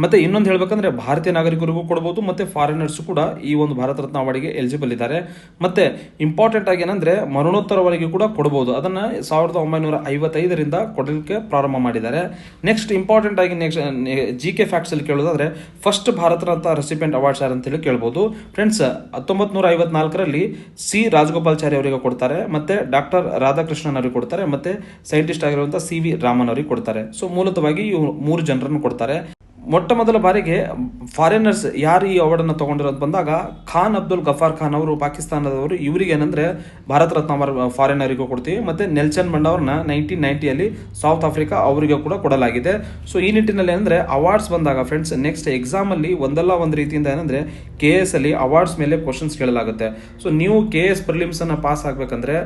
ಮತ್ತೆ ಇನ್ನೊಂದು ಹೇಳ್ಬೇಕಂದ್ರೆ ಭಾರತೀಯ ನಾಗರಿಕರಿಗೂ ಕೊಡಬಹುದು, ಮತ್ತೆ ಫಾರಿನರ್ಸ್ ಕೂಡ ಈ ಒಂದು ಭಾರತ ರತ್ನ ಅವಾರ್ಡ್ಗೆ ಎಲಿಜಿಬಲ್ ಇದ್ದಾರೆ. ಮತ್ತೆ ಇಂಪಾರ್ಟೆಂಟ್ ಆಗಿ ಏನಂದ್ರೆ ಮರಣೋತ್ತರವರೆಗೆ ಕೂಡ ಕೊಡಬಹುದು. ಅದನ್ನ 1955ರಿಂದ ಕೊಡಲಿಕ್ಕೆ ಪ್ರಾರಂಭ ಮಾಡಿದ್ದಾರೆ. ನೆಕ್ಸ್ಟ್ ಇಂಪಾರ್ಟೆಂಟ್ ಆಗಿ ನೆಕ್ಸ್ಟ್ GK ಫ್ಯಾಕ್ಟ್ಸ್ ಅಲ್ಲಿ ಕೇಳೋದಾದ್ರೆ first Bharat Ratna recipient awards ಯಾರು ಅಂತ ಹೇಳಿ ಕೇಳಬಹುದು. ಫ್ರೆಂಡ್ಸ್, 1954ರಲ್ಲಿ C ರಾಜಗೋಪಾಲಾಚಾರಿ ಅವರಿಗೆ ಕೊಡ್ತಾರೆ, ಮತ್ತೆ ಡಾಕ್ಟರ್ ರಾಧಾಕೃಷ್ಣನ್ ಅವರಿಗೆ ಕೊಡ್ತಾರೆ, ಮತ್ತೆ ಸೈಂಟಿಸ್ಟ್ ಆಗಿರುವಂತಹ CV ರಾಮನ್ ಅವರಿಗೆ ಕೊಡ್ತಾರೆ. ಸೊ ಮೂಲತಃವಾಗಿ ಇವು 3 ಜನರನ್ನು ಕೊಡ್ತಾರೆ. ಮೊಟ್ಟ ಮೊದಲ ಬಾರಿಗೆ ಫಾರಿನರ್ಸ್ ಯಾರು ಈ ಅವಾರ್ಡನ್ನು ತೊಗೊಂಡಿರೋದು ಬಂದಾಗ ಖಾನ್ ಅಬ್ದುಲ್ ಗಫಾರ್ ಖಾನ್ ಅವರು ಪಾಕಿಸ್ತಾನದವರು, ಇವರಿಗೆ ಏನಂದರೆ ಭಾರತ ರತ್ನ ಫಾರಿನರಿಗೂ ಕೊಡ್ತೀವಿ, ಮತ್ತು ನೆಲ್ಸನ್ ಮಂಡೇಲಾವ್ರನ್ನ 1990 ಸೌತ್ ಆಫ್ರಿಕಾ ಅವರಿಗೆ ಕೂಡ ಕೊಡಲಾಗಿದೆ. ಸೊ ಈ ನಿಟ್ಟಿನಲ್ಲಿ ಏನಂದರೆ ಅವಾರ್ಡ್ಸ್ ಬಂದಾಗ ಫ್ರೆಂಡ್ಸ್, ನೆಕ್ಸ್ಟ್ ಎಕ್ಸಾಮಲ್ಲಿ ಒಂದಲ್ಲ ಒಂದು ರೀತಿಯಿಂದ ಏನಂದರೆ KS ಅಲ್ಲಿ ಅವಾರ್ಡ್ಸ್ ಮೇಲೆ ಕ್ವಶನ್ಸ್ ಕೇಳಲಾಗುತ್ತೆ. ಸೊ ನೀವು KS ಪ್ರಿಲಿಮ್ಸನ್ನು ಪಾಸ್ ಆಗಬೇಕಂದ್ರೆ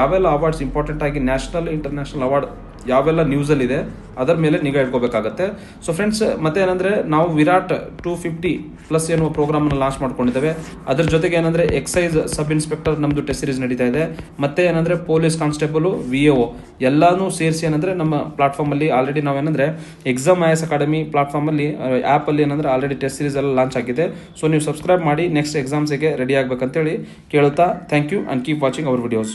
ಯಾವೆಲ್ಲ ಅವಾರ್ಡ್ಸ್ ಇಂಪಾರ್ಟೆಂಟ್ ಆಗಿ ನ್ಯಾಷನಲ್ ಇಂಟರ್ನ್ಯಾಷನಲ್ ಅವಾರ್ಡ್ ಯಾವೆಲ್ಲ ನ್ಯೂಸಲ್ಲಿದೆ ಅದರ ಮೇಲೆ ನಿಗಾ ಇಟ್ಕೋಬೇಕಾಗತ್ತೆ. ಸೊ ಫ್ರೆಂಡ್ಸ್, ಮತ್ತೆ ಏನಂದರೆ ನಾವು ವಿರಾಟ್ 250+ ಎನ್ನುವ ಪ್ರೋಗ್ರಾಮನ್ನು ಲಾಂಚ್ ಮಾಡ್ಕೊಂಡಿದ್ದೇವೆ. ಅದ್ರ ಜೊತೆಗೆ ಏನಂದರೆ ಎಕ್ಸೈಸ್ ಸಬ್ ಇನ್ಸ್ಪೆಕ್ಟರ್ ನಮ್ಮದು ಟೆಸ್ಟ್ ಸೀರೀಸ್ ನಡೀತಾ ಇದೆ. ಮತ್ತೆ ಏನಂದರೆ ಪೊಲೀಸ್ ಕಾನ್ಸ್ಟೇಬಲು, VAO ಎಲ್ಲನೂ ಸೇರಿಸಿ ಏನಂದರೆ ನಮ್ಮ ಪ್ಲಾಟ್ಫಾರ್ಮಲ್ಲಿ ಆಲ್ರೆಡಿ ನಾವೇನಂದರೆ ಎಕ್ಸಾಮ್ IAS ಅಕಾಡೆಮಿ ಪ್ಲಾಟ್ಫಾರ್ಮಲ್ಲಿ ಆ್ಯಪಲ್ಲಿ ಏನಂದರೆ ಆಲ್ರೆಡಿ ಟೆಸ್ಟ್ ಸೀರೀಸ್ ಎಲ್ಲ ಲಾಂಚ್ ಆಗಿದೆ. ಸೊ ನೀವು ಸಬ್ಸ್ಕ್ರೈಬ್ ಮಾಡಿ ನೆಕ್ಸ್ಟ್ ಎಕ್ಸಾಮ್ಸಿಗೆ ರೆಡಿ ಆಗಬೇಕಂತೇಳಿ ಕೇಳುತ್ತಾ, thank you and keep watching our videos.